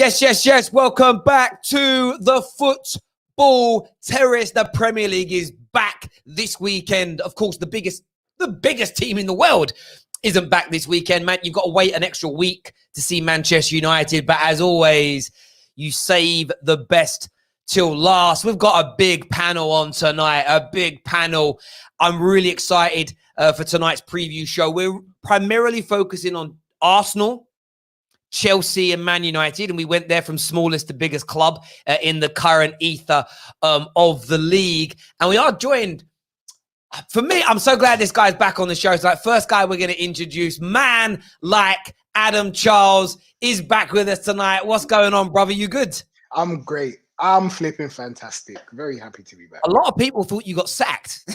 Yes. Welcome back to the Football Terrace. The Premier League is back this weekend. Of course, the biggest team in the world isn't back this weekend, man. You've got to wait an extra week to see Manchester United. But as always, you save the best till last. We've got a big panel on tonight, a big panel. I'm really excited for tonight's preview show. We're primarily focusing on Arsenal, Chelsea and Man United, and we went there from smallest to biggest club in the current ether of the league. And we are joined, for me, I'm so glad this guy's back on the show. It's like first guy we're going to introduce, man like Adam Charles is back with us tonight. What's going on, brother? You good? I'm great. I'm flipping fantastic. Very happy to be back. A lot of people thought you got sacked.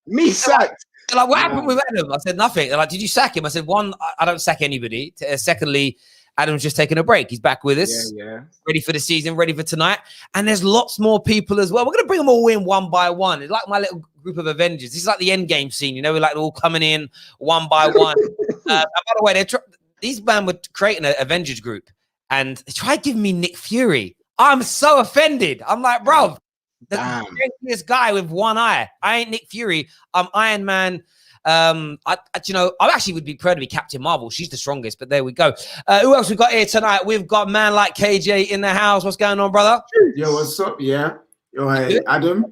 Me sacked. They're like, what happened with Adam? I said, nothing. They're like, did you sack him? I said, one, I don't sack anybody. Secondly, Adam's just taking a break. He's back with us. Yeah. Ready for the season, ready for tonight. And there's lots more people as well. We're going to bring them all in one by one. It's like my little group of Avengers. This is like the end game scene. You know, we're like all coming in one by one. And by the way, these men were creating an Avengers group. And they tried giving me Nick Fury. I'm so offended. I'm like, bro. This guy with one eye. I ain't Nick Fury. I'm Iron Man. I actually would be proud to be Captain Marvel. She's the strongest, but there we go. Who else we got here tonight? We've got man like KJ in the house. What's going on, brother? Yo, what's up? Yeah. Yo, hey, Adam.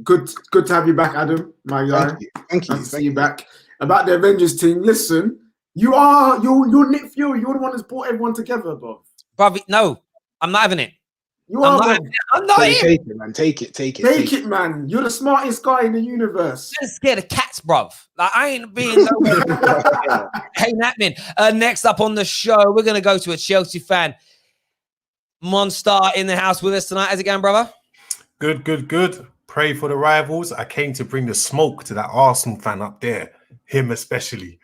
Good to have you back, Adam. My guy. Thank you. Nice to see you back. About the Avengers team. Listen, you're Nick Fury. You're the one that's brought everyone together, bro. Brother, no, I'm not having it. I'm not Take it, man. Take it, man. You're the smartest guy in the universe. I'm scared of cats, bruv. Like, I ain't being ain't happening. Next up on the show, we're gonna go to a Chelsea fan. Monstar in the house with us tonight. How's it going, brother? Good. Pray for the rivals. I came to bring the smoke to that Arsenal fan up there. Him especially.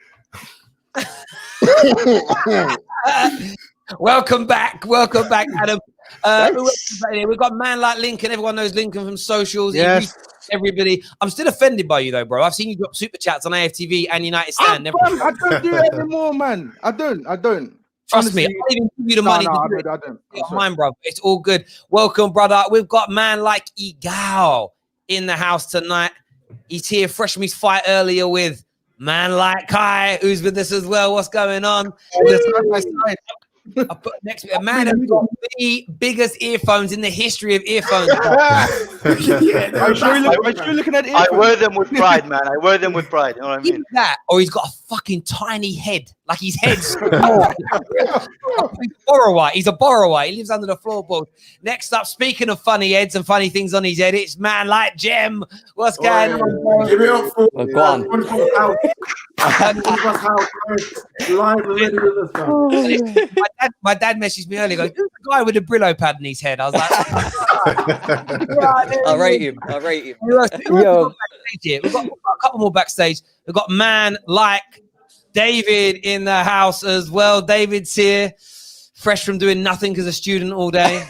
Welcome back, Adam. We've got man like Lincoln. Everyone knows Lincoln from socials. Yes. Everybody. I'm still offended by you though, bro. I've seen you drop super chats on AFTV and United Stand. I don't do it anymore, man. I don't. Trust me. I don't even give you the money. I don't. It's mine, bro. It's all good. Welcome, brother. We've got man like Igal in the house tonight. He's here fresh from his fight earlier with man like Kai, who's with us as well. What's going on? I put next to a man who's got the biggest earphones in the history of earphones. Are you sure looking at earphones? I wear them with pride, man. I wear them with pride. You know what I mean? Either that, or he's got a fucking tiny head. Like his head's small. He's a borrower. He lives under the floorboard. Next up, speaking of funny heads and funny things on his head, it's man like Jem. What's going on? Give it up for Go on. My dad messaged me earlier. Goes, who's the guy with the Brillo pad in his head? I was like, I'll rate him. We've got a couple more backstage. We've got man like David in the house as well. David's here, fresh from doing nothing because a student all day.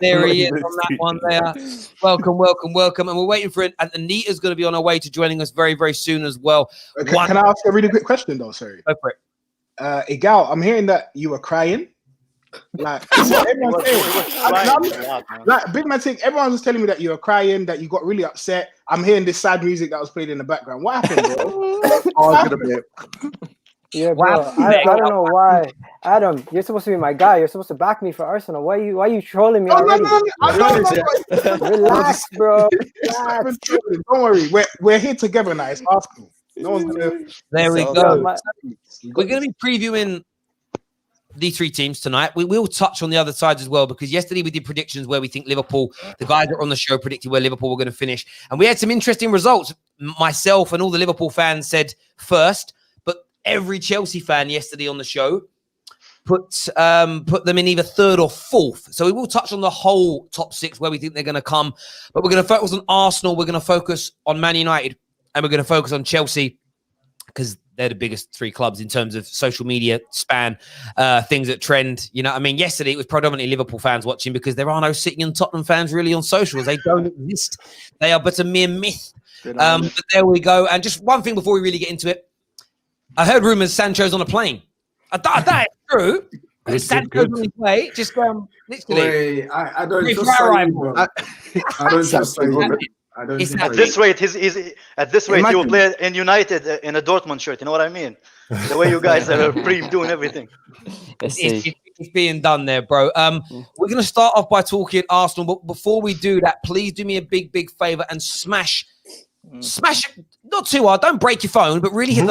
There he is on that one there. Welcome. And we're waiting for it. And Anita's going to be on her way to joining us very, very soon as well. Okay, can I ask a really quick question though? Sorry. Go for it. Igal, I'm hearing that you were crying. Like, big man thing. Everyone was telling me that you were crying, that you got really upset. I'm hearing this sad music that was played in the background. What happened, bro? Yeah, bro. I don't know why. Adam, you're supposed to be my guy. You're supposed to back me for Arsenal. Why are you trolling me already? Relax, bro. Relax. Don't worry. We're here together now. It's Arsenal. No one's gonna. There we go. We're going to be previewing the three teams tonight. We will touch on the other sides as well, because yesterday we did predictions where we think Liverpool, the guys that are on the show predicted where Liverpool were going to finish. And we had some interesting results. Myself and all the Liverpool fans said first, but every Chelsea fan yesterday on the show put them in either third or fourth. So we will touch on the whole top six where we think they're going to come. But we're going to focus on Arsenal. We're going to focus on Man United. And we're going to focus on Chelsea because they're the biggest three clubs in terms of social media span, things that trend. You know what I mean? Yesterday, it was predominantly Liverpool fans watching because there are no City and Tottenham fans really on socials. They don't exist. They are but a mere myth. But there we go. And just one thing before we really get into it. I heard rumours Sancho's on a plane. That is true. Sancho's on his way. Just literally. Wait, I don't Wait for trust our Saeed, arrival. bro. I don't trust Saeed. I don't It's trust At Saeed. this rate, he's at this rate he will Imagine. play in United in a Dortmund shirt. You know what I mean? The way you guys are doing everything. Let's see. It's being done there, bro. We're going to start off by talking Arsenal, but before we do that, please do me a big favor and smash, not too hard. Don't break your phone, but really hit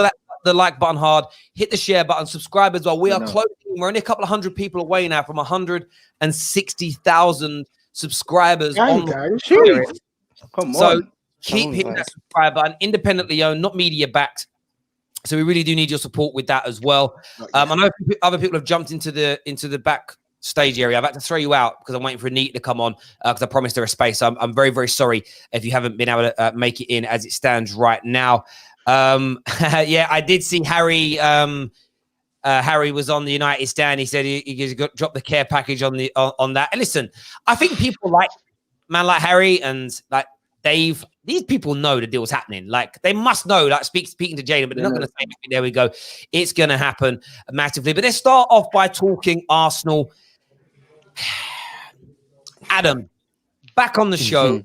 the like button hard. Hit the share button. Subscribe as well. We are closing. We're only a couple of hundred people away now from 160,000 subscribers. Gang. Come So on. keep hitting that subscribe button. Independently owned, not media backed. So we really do need your support with that as well. I know other people have jumped into the backstage area. I've had to throw you out because I'm waiting for Anita to come on because I promised her a space. So I'm very sorry if you haven't been able to make it in as it stands right now. Yeah, I did see Harry. Harry was on the United stand. He said he got dropped the care package on that. And listen, I think people like Harry and like Dave. These people know the deal's happening. Like they must know. Like speaking to Jaden, but they're not going to say, "There we go." It's going to happen massively. But let's start off by talking Arsenal. Adam, back on the show.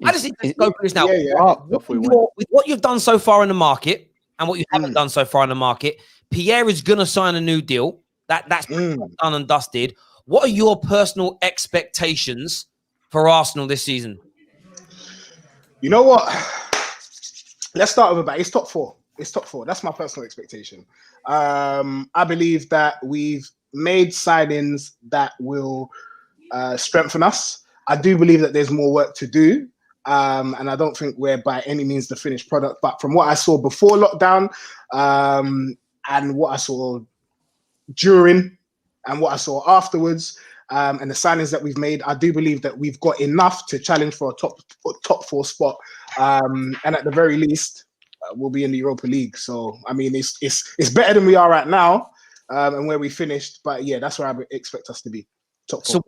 I just need to go through this now. With what you've done so far in the market and what you haven't done so far in the market, Pierre is going to sign a new deal. That's done and dusted. What are your personal expectations for Arsenal this season? You know what? Let's start with about it's top four. It's top four. That's my personal expectation. I believe that we've made signings that will strengthen us. I do believe that there's more work to do. And I don't think we're by any means the finished product. But from what I saw before lockdown and what I saw during and what I saw afterwards, and the signings that we've made, I do believe that we've got enough to challenge for a top four spot. And at the very least, we'll be in the Europa League. So, I mean, it's better than we are right now and where we finished. But yeah, that's where I expect us to be. Top four.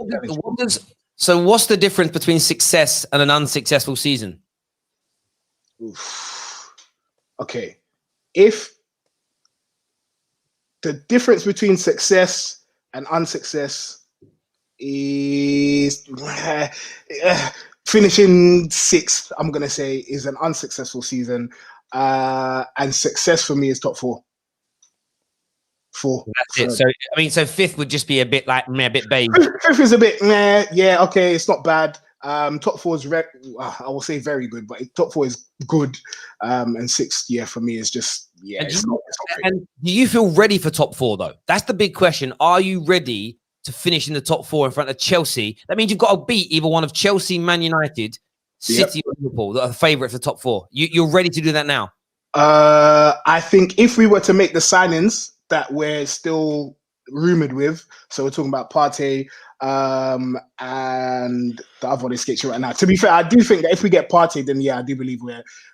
So what's the difference between success and an unsuccessful season? Oof. Okay. If the difference between success and unsuccess is finishing sixth, I'm going to say, is an unsuccessful season. And success for me is top four. That's it. So, I mean, so fifth would just be a bit like, a bit beige. Fifth is a bit, yeah, okay, it's not bad. Top four is, I will say very good, but top four is good. And sixth, yeah, for me is just, yeah. It's not and do you feel ready for top four, though? That's the big question. Are you ready to finish in the top four in front of Chelsea? That means you've got to beat either one of Chelsea, Man United, City, or Liverpool, that are favourite for top four. You're ready to do that now? I think if we were to make the signings that we're still rumored with, so we're talking about Partey and the other one escapes you right now. To be fair, I do think that if we get Partey, then yeah, I do believe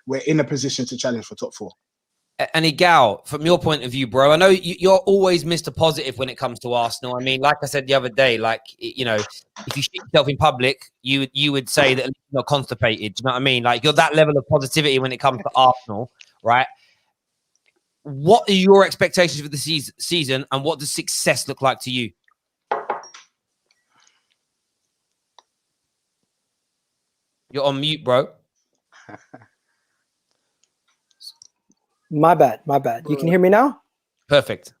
we're in a position to challenge for top four. And Igal, from your point of view, bro, I know you're always Mr. Positive when it comes to Arsenal. I mean, like I said the other day, like, you know, if you shit yourself in public, you would say that you're not constipated. Do you know what I mean? Like, you're that level of positivity when it comes to Arsenal, right? What are your expectations for the season, and what does success look like to you? You're on mute, bro. My bad. You can hear me now? Perfect.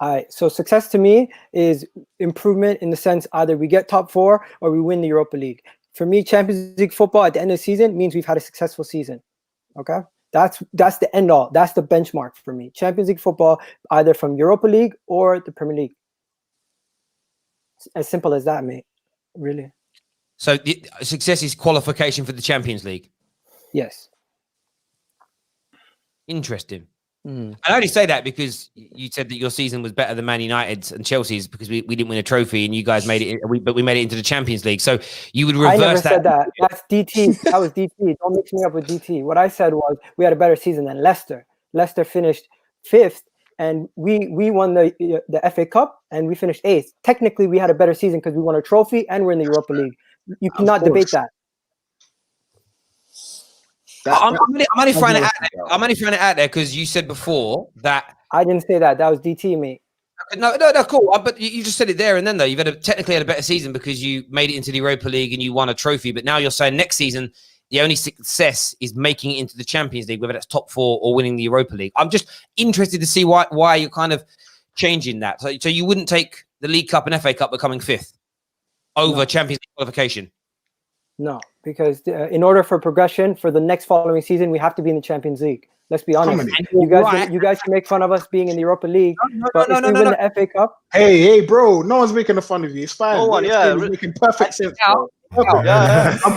All right. So success to me is improvement in the sense either we get top four or we win the Europa League. For me, Champions League football at the end of the season means we've had a successful season. Okay? That's the end all. That's the benchmark for me. Champions League football, either from Europa League or the Premier League. It's as simple as that, mate. Really. So the success is qualification for the Champions League? Yes. Interesting. I only say that because you said that your season was better than Man United's and Chelsea's because we didn't win a trophy and you guys made it, but we made it into the Champions League. So you would reverse that. I never said that. That's DT. That was DT. Don't mix me up with DT. What I said was we had a better season than Leicester. Leicester finished fifth and we won the FA Cup and we finished eighth. Technically, we had a better season because we won a trophy and we're in the Europa League. You cannot debate that. I'm only throwing it out there. I'm only throwing it out there because you said before that I didn't say that. That was DT, mate. No, cool. But you just said it there and then, though. You've technically had a better season because you made it into the Europa League and you won a trophy. But now you're saying next season, the only success is making it into the Champions League, whether that's top 4 or winning the Europa League. I'm just interested to see why you're kind of changing that. So you wouldn't take the League Cup and FA Cup becoming 5th over Champions League qualification? No, because in order for progression for the next following season, we have to be in the Champions League. Let's be honest. You guys can make fun of us being in the Europa League, but if we win the FA Cup, hey, bro, no one's making fun of you. It's fine. No one, It's making perfect sense. I'm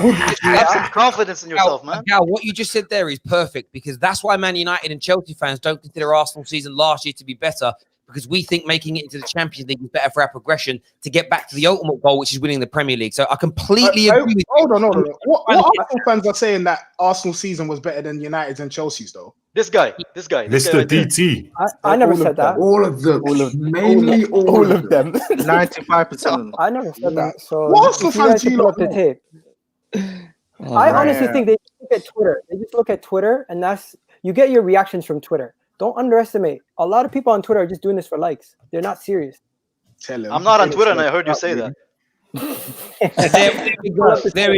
with you. Have some confidence in yourself, man. Now, what you just said there is perfect because that's why Man United and Chelsea fans don't consider Arsenal season last year to be better, because we think making it into the Champions League is better for our progression to get back to the ultimate goal, which is winning the Premier League. So I completely agree with you. Hold on. What Arsenal fans are saying that Arsenal season was better than United's and Chelsea's, though? This guy. Mr. DT. I never said that. All of them. Mainly all of them. 95%. I never said that. So what Arsenal fans do you look up the tape? I honestly think they look at Twitter. They just look at Twitter, and you get your reactions from Twitter. Don't underestimate. A lot of people on Twitter are just doing this for likes. They're not serious. I'm not on Twitter, and I heard you say that. There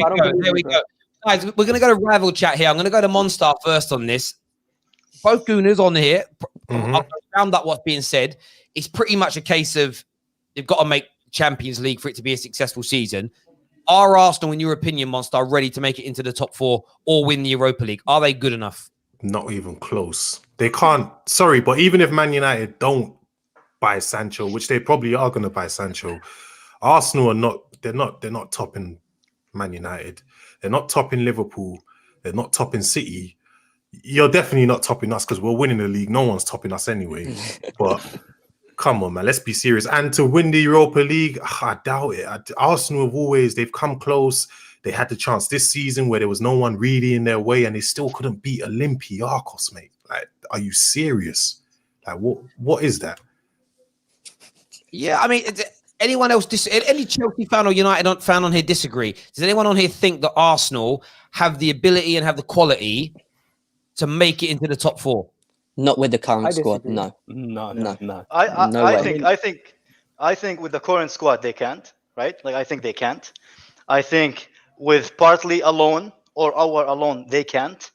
we go. Guys, we're going to go to rival chat here. I'm going to go to Monstar first on this. Both Gooners on here. I've round up what's being said. It's pretty much a case of they've got to make Champions League for it to be a successful season. Are Arsenal, in your opinion, Monstar, ready to make it into the top 4 or win the Europa League? Are they good enough? Not even close. They can't. Sorry, but even if Man United don't buy Sancho, which they probably are going to buy Sancho, Arsenal are not. They're not topping Man United. They're not topping Liverpool. They're not topping City. You're definitely not topping us because we're winning the league. No one's topping us anyway. But come on, man, let's be serious. And to win the Europa League, I doubt it. Arsenal they've come close. They had the chance this season where there was no one really in their way and they still couldn't beat Olympiacos, mate. Like, are you serious? Like, what is that? Yeah, I mean, anyone else, any Chelsea fan or United fan on here disagree? Does anyone on here think that Arsenal have the ability and have the quality to make it into the top 4? Not with the current squad, no. I think with the current squad they can't, right? Like, I think they can't. I think with partly alone or our alone, they can't.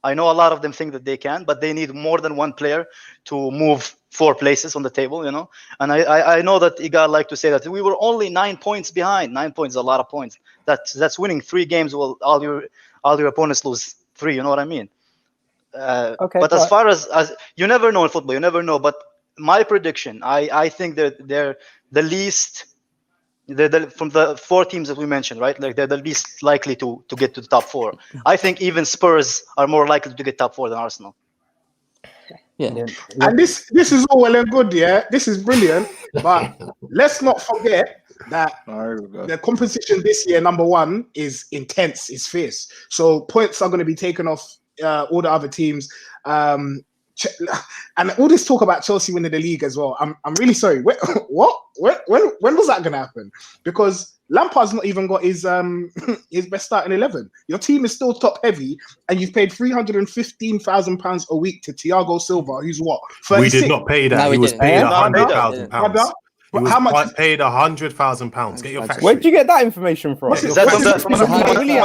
I know a lot of them think that they can, but they need more than one player to move 4 places on the table, you know. And I know that Igal like to say that we were only 9 points behind. 9 points is a lot of points. That's winning 3 games while all your opponents lose 3. You know what I mean? But as far as you never know in football, you never know. But my prediction, I think they're the least. From the 4 teams that we mentioned, right? Like, they're the least likely to get to the top 4. I think even Spurs are more likely to get top 4 than Arsenal. Yeah. And this is all well and good, yeah. This is brilliant, but let's not forget that the competition this year, number 1, is intense, is fierce. So points are going to be taken off all the other teams. And all this talk about Chelsea winning the league as well. I'm really sorry. What? When was that going to happen? Because Lampard's not even got his best starting 11. Your team is still top heavy, and you've paid £315,000 a week to Thiago Silva, who's what? 36? We did not pay that. No, he was paid £100,000. How much? Was paid £100,000. Get your facts. Where'd you get that information from? Is that from an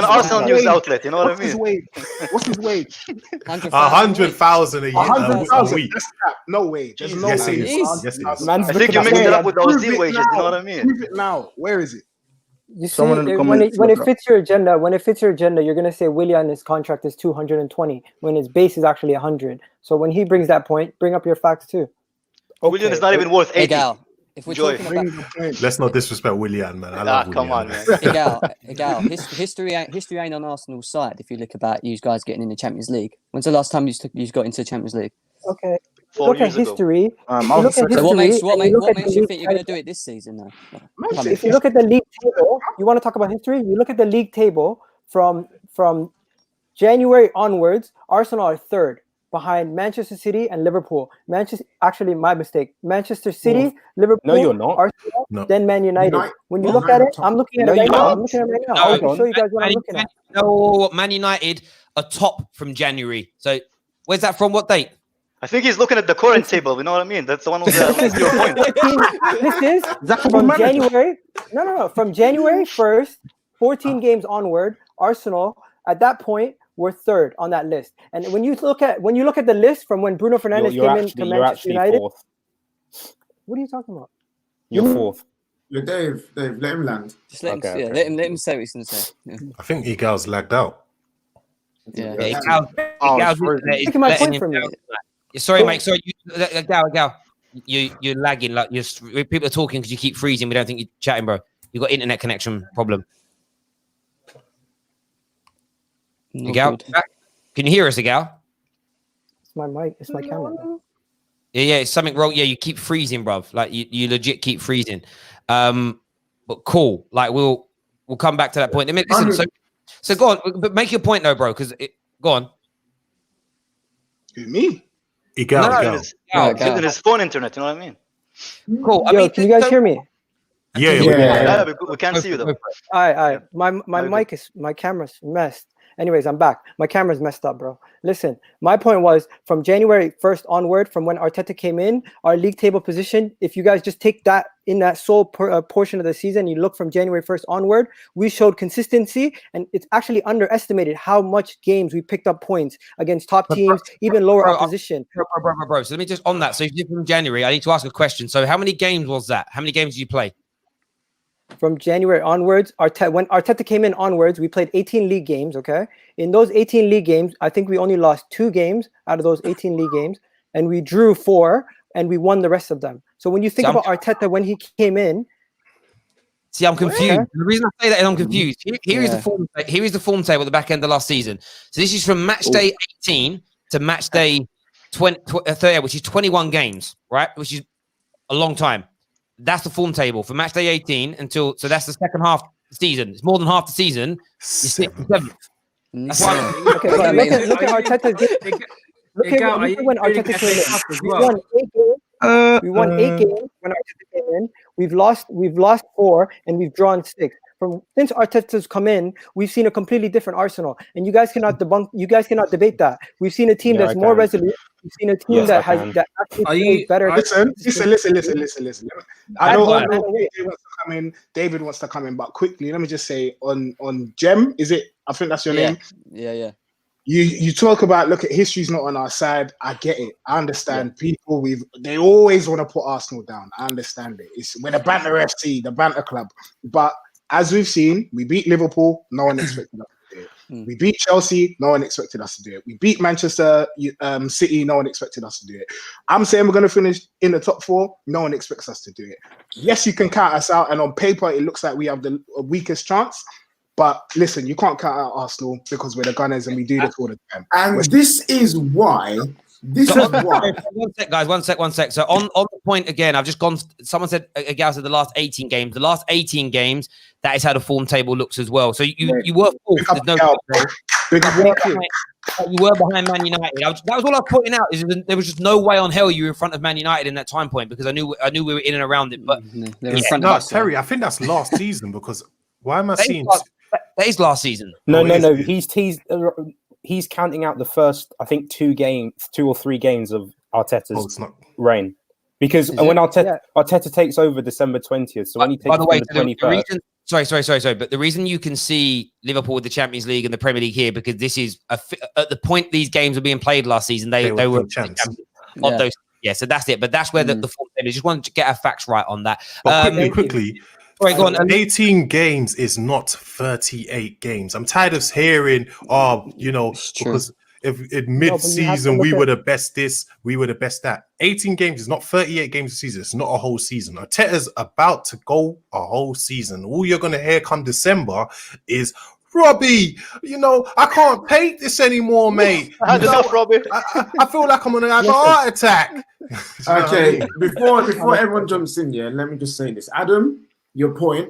Arsenal news outlet? You know what I mean? What's his wage? 100,000 a year. 100,000. That's cap. No way. There's no way. Yes, it is. I think you mixed it up with those deal wages. You know what I mean? Prove it now. Where is it? You see, when it fits your agenda, you're gonna say Willian's contract is 220 when his base is actually 100. So when he brings that point, bring up your facts too. Willian is not even worth 80. If we're talking about, let's not disrespect Willian, man. I love come Willian. on, man. Egal. History ain't on Arsenal's side. If you look about you guys getting in the Champions League, when's the last time you got into the Champions League? Okay. 4 look at years ago. history. So what makes you think you're going to do it this season, though? If you look at the league table, you want to talk about history? You look at the league table from January onwards. Arsenal are 3rd. Behind Manchester City and Liverpool. My mistake. Manchester City, Liverpool, No, you're not. Arsenal, then Man United. When you look at it, I'm looking at it right now. I can show you guys what I'm looking at. No, Man United are top from January. So where's that from? What date? I think he's looking at the current table. You know what I mean? That's one of the your point. This is from January. No. From January 1st, 14 games onward, Arsenal at that point were third on that list. And when you look at the list from when Bruno Fernandes came in to Manchester United, fourth. What are you talking about? You're fourth. Yeah, Dave, let him land. Just let him, let him say what he's going to say. Yeah. I think Egal's lagged out. Yeah. Taking my point from you. Sorry, mate. Sorry, Gal. You're lagging. Like people are talking because you keep freezing. We don't think you're chatting, bro. You got internet connection problem. Gal, can you hear us, Gal? It's my mic. It's my camera. Yeah, it's something wrong. Yeah, you keep freezing, bruv. Like you legit keep freezing. But cool. Like we'll come back to that point. I mean, listen. So go on, but make your point though, bro. Because go on. Who, me? Egal. In his phone internet. You know what I mean? Cool. Can you guys hear me? Yeah. We can't see you though. All right. My camera's messed. Anyways, I'm back. My camera's messed up, bro. Listen, my point was from January 1st onward, from when Arteta came in, our league table position, if you guys just take that in that sole portion of the season, you look from January 1st onward, we showed consistency, and it's actually underestimated how much games we picked up points against top teams, even lower opposition. Bro. So let me just on that. So if you're from January, I need to ask a question. So how many games was that? How many games did you play? From January onwards, when Arteta came in onwards, we played 18 league games, okay? In those 18 league games, I think we only lost 2 games out of those 18 league games, and we drew 4, and we won the rest of them. So when you think about Arteta when he came in... See, I'm confused. Yeah. The reason I say that is I'm confused. Here is the form table at the back end of last season. So this is from match day 18 to match day 30, which is 21 games, right? Which is a long time. That's the form table for match day 18 until, so that's the second half of the season. It's more than half the season. You're 6th and 7th. That's why. Okay, look at Arteta. Look at when Arteta came in. We won 8 games when Arteta came in. We've lost 4 and we've drawn 6. Since Arteta's come in, we've seen a completely different Arsenal, and you guys cannot debate that. We've seen a team that's more resolute. We've seen a team that actually plays better. Listen. I know David wants to come in, but quickly, let me just say on Gem, is it? I think that's your name. Yeah. You talk about, look, at history's not on our side. I get it. I understand people. They always want to put Arsenal down. I understand it. We're the banter FC, the banter club, but as we've seen, we beat Liverpool. No one expected us to do it. We beat Chelsea. No one expected us to do it. We beat Manchester City. No one expected us to do it. I'm saying we're going to finish in the top 4. No one expects us to do it. Yes, you can count us out. And on paper, it looks like we have the weakest chance. But listen, you can't count out Arsenal because we're the Gunners and we do this all the time. And this is why... One sec, guys. One sec. So on the point again, I've just gone. Someone said, Gal said the last 18 games. The last 18 games, that is how the form table looks as well. So you were fourth. You were behind Man United. That was all I was pointing out. Is there was just no way on hell you were in front of Man United in that time point because I knew we were in and around it. But Terry, I think that's last season because why am I seeing? That is last season. No. He's counting out the first, I think, 2 or 3 games of Arteta's reign. Because when Arteta takes over December 20th, so when he takes over the 21st. Sorry. But the reason you can see Liverpool with the Champions League and the Premier League here, because this is at the point these games were being played last season, they were champions of those. Yeah, so that's it. But that's where the form table is. Just wanted to get our facts right on that. But quickly. Sorry, go on. 18 games is not 38 games. I'm tired of hearing, because if in mid-season we were the best this, we were the best that. 18 games is not 38 games a season. It's not a whole season. Arteta's about to go a whole season. All you're going to hear come December is, Robbie, I can't take this anymore, mate. I had enough, Robbie. I feel like I'm going to have a heart attack. Okay, before everyone jumps in, let me just say this. Adam, your point,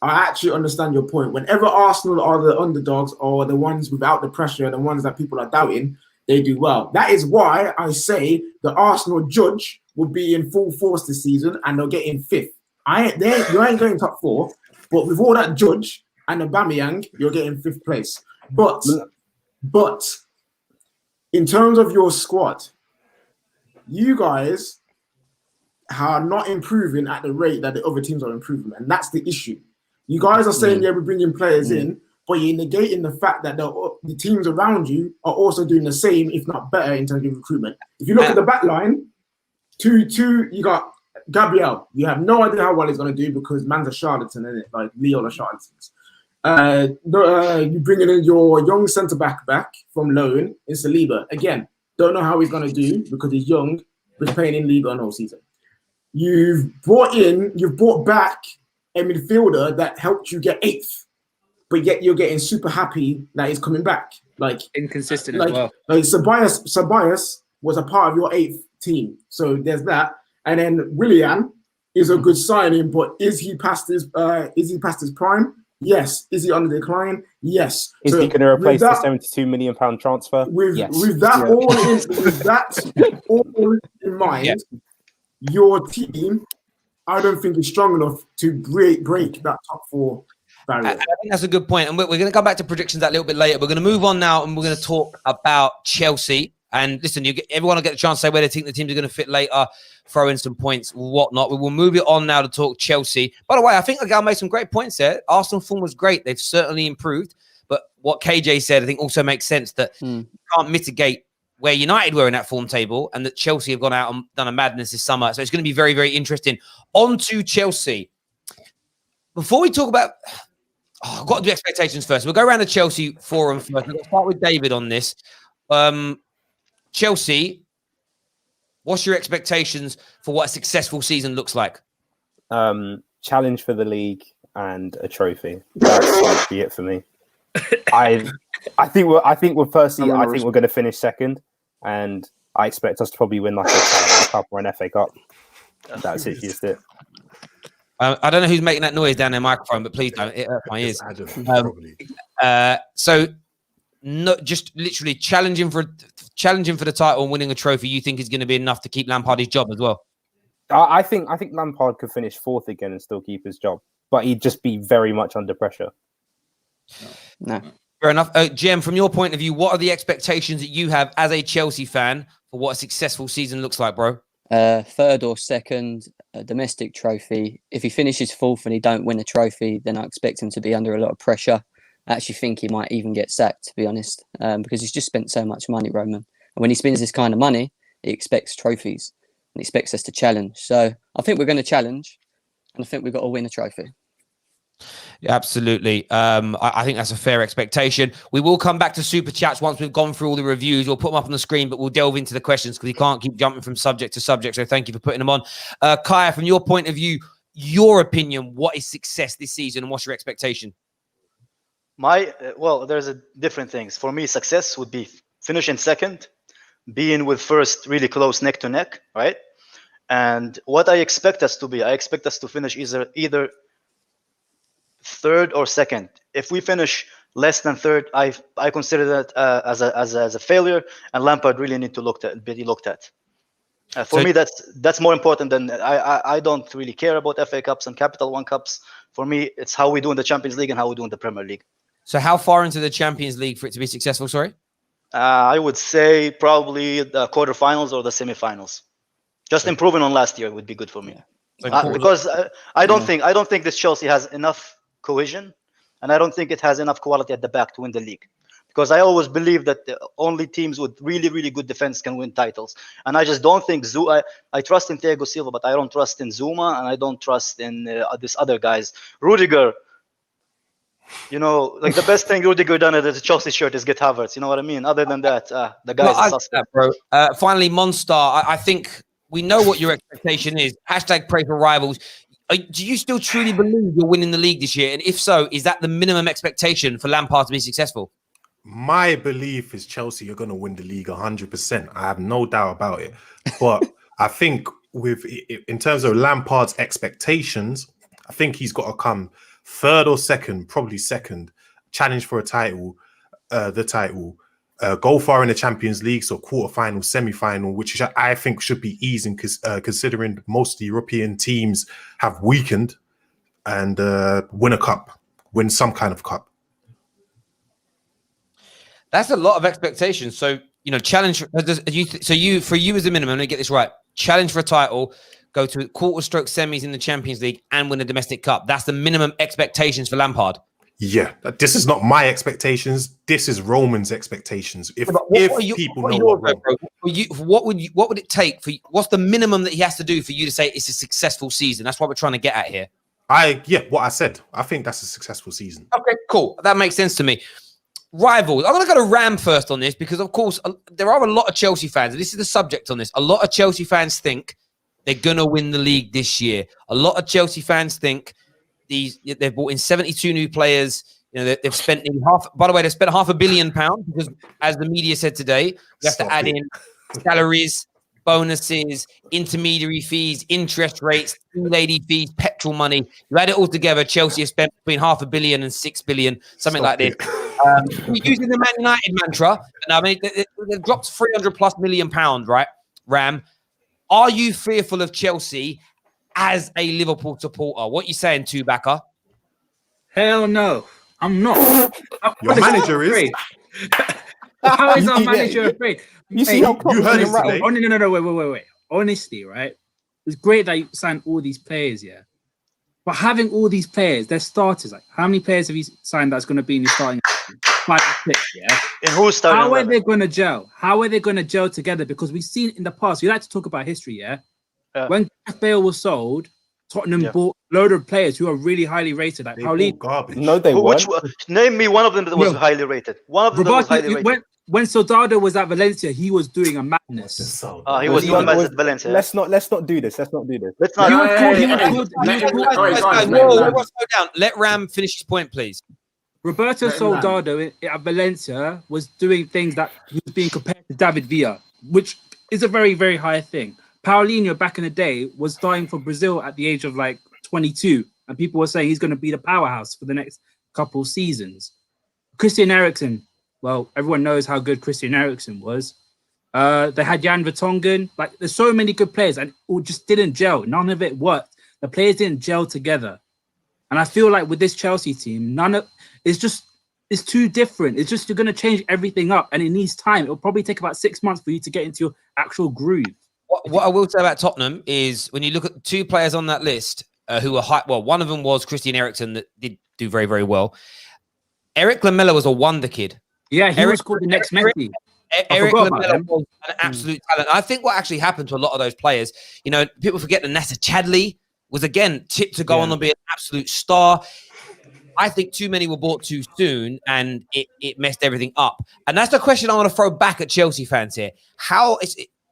I actually understand your point. Whenever Arsenal are the underdogs or the ones without the pressure, the ones that people are doubting, they do well. That is why I say the Arsenal judge will be in full force this season and they'll get in 5th. You ain't going top 4, but with all that judge and Aubameyang, you're getting 5th place. But in terms of your squad, you guys are not improving at the rate that the other teams are improving, and that's the issue. You guys are saying, yeah, we're bringing players in, but you're negating the fact that the teams around you are also doing the same, if not better, in terms of recruitment. If you look at the back line, you got Gabriel. You have no idea how well he's going to do because man's a charlatan, isn't it? Like Leo are charlatans. You bring in your young centre back from loan in Saliba. Again, don't know how he's going to do because he's young, but he's playing in Liga all season. You've brought back a midfielder that helped you get 8th, but yet you're getting super happy that he's coming back. Like inconsistent as well. Like Sabias was a part of your 8th team, so there's that. And then Willian is a good signing, but is he past his prime? Yes. Is he on the decline? Yes. Is he going to replace the £72 million transfer? Yes. With that all in mind, your team, I don't think is strong enough to break that top 4 barrier. I think that's a good point. And we're going to come back to predictions that little bit later. We're going to move on now, and we're going to talk about Chelsea. And listen, everyone will get the chance to say where they think the teams are going to fit later, throw in some points, whatnot. We will move it on now to talk Chelsea. By the way, I think the guy made some great points there. Arsenal form was great. They've certainly improved. But what KJ said, I think also makes sense that you can't mitigate where United were in that form table and that Chelsea have gone out and done a madness this summer. So it's going to be very, very interesting. On to Chelsea. Before we talk about... I've got to do expectations first. We'll go around the Chelsea forum first. We'll start with David on this. Chelsea, what's your expectations for what a successful season looks like? Challenge for the league and a trophy. That's like be it for me. I think we're going to finish second, and I expect us to probably win like a Carabao Cup or an FA Cup. That's it. Just it. I don't know who's making that noise down their microphone, but please don't. It hurts my ears. So, not just literally challenging for the title and winning a trophy. You think is going to be enough to keep Lampard his job as well? I think Lampard could finish 4th again and still keep his job, but he'd just be very much under pressure. No. Fair enough. Jem, from your point of view, what are the expectations that you have as a Chelsea fan for what a successful season looks like, bro? 3rd or 2nd, a domestic trophy. If he finishes 4th and he don't win a trophy, then I expect him to be under a lot of pressure. I actually think he might even get sacked, to be honest, because he's just spent so much money, Roman. And when he spends this kind of money, he expects trophies and expects us to challenge. So I think we're going to challenge, and I think we've got to win a trophy. Yeah, absolutely. I think that's a fair expectation. We will come back to super chats once we've gone through all the reviews. We'll put them up on the screen, but we'll delve into the questions because you can't keep jumping from subject to subject. So thank you for putting them on. Kaya, from your point of view, your opinion, what is success this season and what's your expectation? There's different things. For me, success would be finishing 2nd, being with 1st really close neck to neck, right? And what I expect us to be, I expect us to finish either 3rd or 2nd. If we finish less than 3rd, I consider that as a failure, and Lampard really need to be looked at. For me, that's more important than I don't really care about FA Cups and Capital One Cups. For me, it's how we do in the Champions League and how we do in the Premier League. So how far into the Champions League for it to be successful, sorry? I would say probably the quarterfinals or the semifinals. Just improving on last year would be good for me. Because I don't think this Chelsea has enough cohesion, and I don't think it has enough quality at the back to win the league. Because I always believe that only teams with really, really good defense can win titles. And I just don't think I trust in Thiago Silva, but I don't trust in Zuma, and I don't trust in these other guys. Rudiger, like the best thing Rudiger done at the Chelsea shirt is get Havertz. You know what I mean? Other than that, the guy's a suspect. Bro. Finally, Monstar, I think we know what your expectation is. # pray for rivals. Do you still truly believe you're winning the league this year? And if so, is that the minimum expectation for Lampard to be successful? My belief is Chelsea are going to win the league 100%. I have no doubt about it. But I think in terms of Lampard's expectations, I think he's got to come 3rd or 2nd, probably 2nd, challenge for a title, go far in the Champions League, so quarterfinal, semi-final, which I think should be easy considering most of the European teams have weakened, and win some kind of cup. That's a lot of expectations. So challenge. For you as a minimum, let me get this right. Challenge for a title, go to quarter-stroke semis in the Champions League, and win a domestic cup. That's the minimum expectations for Lampard. Yeah, this is not my expectations. This is Roman's expectations. What would it take for? What's the minimum that he has to do for you to say it's a successful season? That's what we're trying to get at here. What I said. I think that's a successful season. Okay, cool. That makes sense to me. Rivals. I'm going to go to Ram first on this because, of course, there are a lot of Chelsea fans. This is the subject on this. A lot of Chelsea fans think they're going to win the league this year. A lot of Chelsea fans think they've brought in 72 new players. They've spent they've spent £500 million because, as the media said today, you have to add in salaries, bonuses, intermediary fees, interest rates, lady fees, petrol money. You add it all together, Chelsea has spent between £500 million and £6 billion, something like this. Using the Man United mantra, and I mean, they've dropped £300+ million, right, Ram? Are you fearful of Chelsea as a Liverpool supporter? What are you saying, Two-backer? Hell no, I'm not. Your manager is. How is our manager afraid? You see how you heard it today. No, wait. Honestly, right? It's great that you signed all these players, yeah. But having all these players, they're starters. Like, how many players have you signed that's going to be in your starting 5 or 6, yeah? In who's starting? How are they going to gel? How are they going to gel together? Because we've seen in the past, we like to talk about history, yeah? When Gareth Bale was sold, Tottenham bought a load of players who are really highly rated. Like Pauline. Garbage. No, they weren't. Name me one of them that was highly rated. One of them that was highly rated. When Soldado was at Valencia, he was doing a madness. He was doing madness at Valencia. Let's not do this. Let's not do this. Let's not. Slow down. Let Ram finish his point, please. Roberto Soldado at Valencia was doing things that he was being compared to David Villa, which is a very, very high thing. Paulinho back in the day was starting for Brazil at the age of like 22, and people were saying he's going to be the powerhouse for the next couple seasons. Christian Eriksen, well, everyone knows how good Christian Eriksen was. They had Jan Vertonghen. Like, there's so many good players, and it all just didn't gel. None of it worked. The players didn't gel together. And I feel like with this Chelsea team, it's too different. It's just, you're going to change everything up, and it needs time. It'll probably take about 6 months for you to get into your actual groove. What I will say about Tottenham is when you look at the 2 players on that list who are high, well, one of them was Christian Eriksen that did do very, very well. Eric Lamela was a wonder kid. Yeah, he was called the next Messi. Eric Lamela was an absolute talent. I think what actually happened to a lot of those players, people forget that Nacer Chadli was again tipped to go on and be an absolute star. I think too many were bought too soon, and it messed everything up. And that's the question I want to throw back at Chelsea fans here.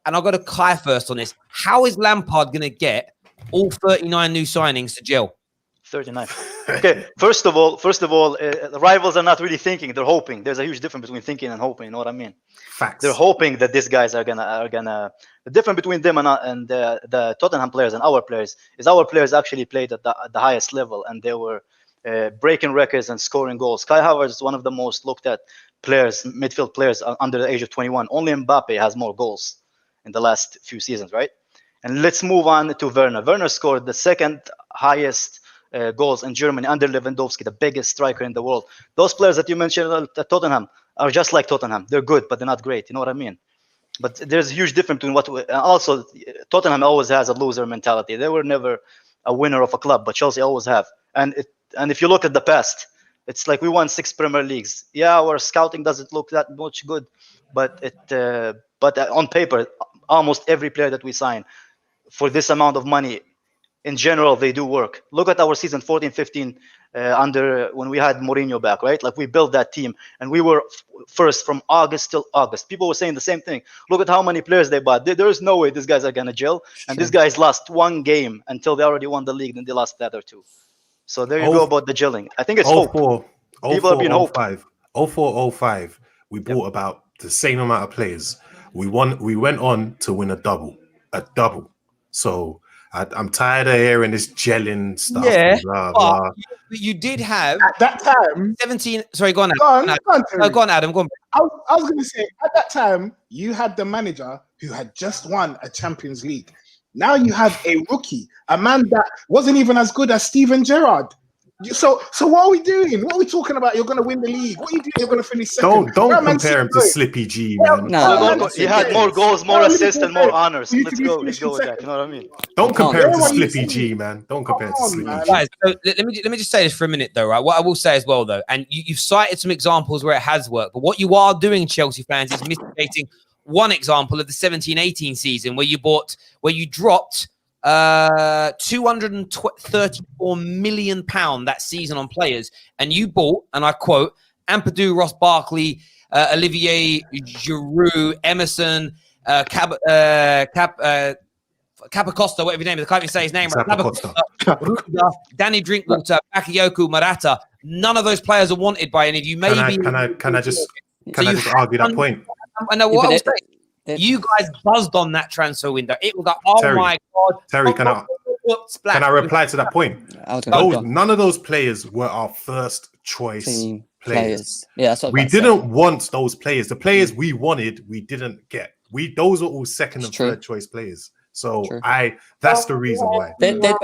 And I'll go to Kai first on this. How is Lampard going to get all 39 new signings to gel? 39. Okay, first of all, the rivals are not really thinking; they're hoping. There's a huge difference between thinking and hoping. You know what I mean? Facts. They're hoping that these guys are gonna. The difference between them and the Tottenham players and our players is our players actually played at the highest level, and they were breaking records and scoring goals. Kai Havertz is one of the most looked at players, midfield players under the age of 21. Only Mbappe has more goals in the last few seasons, right? And let's move on to Werner. Werner scored the second highest goals in Germany under Lewandowski, the biggest striker in the world. Those players that you mentioned at Tottenham are just like Tottenham. They're good, but they're not great. You know what I mean? But there's a huge difference between also, Tottenham always has a loser mentality. They were never a winner of a club, but Chelsea always have. And if you look at the past, it's like we won 6 Premier Leagues. Yeah, our scouting doesn't look that much good, but on paper, almost every player that we sign for this amount of money, in general, they do work. Look at our season 14-15 under when we had Mourinho back, right? Like, we built that team, and we were first from August till August. People were saying the same thing. Look at how many players they bought. There is no way these guys are gonna gel. And these guys lost 1 game until they already won the league, and they lost the other 2. So there you go about the gelling. I think it's hope. People are being hope. 04-05, we bought about the same amount of players. We went on to win a double. So I'm tired of hearing this gelling stuff. Yeah, blah, blah. You did have At that time, 17. Sorry, go on, Adam. Go on, Adam. Go on. I was going to say, at that time, you had the manager who had just won a Champions League. Now you have a rookie, a man that wasn't even as good as Steven Gerrard. So what are we doing? What are we talking about? You're going to win the league. What are you doing? You're going to finish second. Don't Real Man compare him City, to Slippy G, man. No. You had more goals, more assists, and more honors. You Let's need to go. be Let's go with that. finishing You know what I mean? Don't compare him to Yeah, what you Slippy saying? G, man. Don't compare him to Come on, Slippy man. G. Guys, so let me just say this for a minute, though, right? What I will say as well, though, and you've cited some examples where it has worked, but what you are doing, Chelsea fans, is mitigating one example of the 17-18 season where you dropped 234 million pound that season on players, and you bought, and I quote, Ampadu, Ross Barkley, Olivier Giroud, Emerson, Capacosta, whatever his name is, I can't even say his name. Ruda, Danny Drinkwater, Bakayoko, Morata. None of those players are wanted by any of you. Maybe Can I just argue that point? I know what I was saying. You guys buzzed on that transfer window. It was like, oh Terry, my god. Terry, can I reply to that point? None of those players were our first choice players. Yeah, that's what we didn't want those players. The players we wanted, we didn't get. Those are all second and third choice players. So that's the reason why. They're not.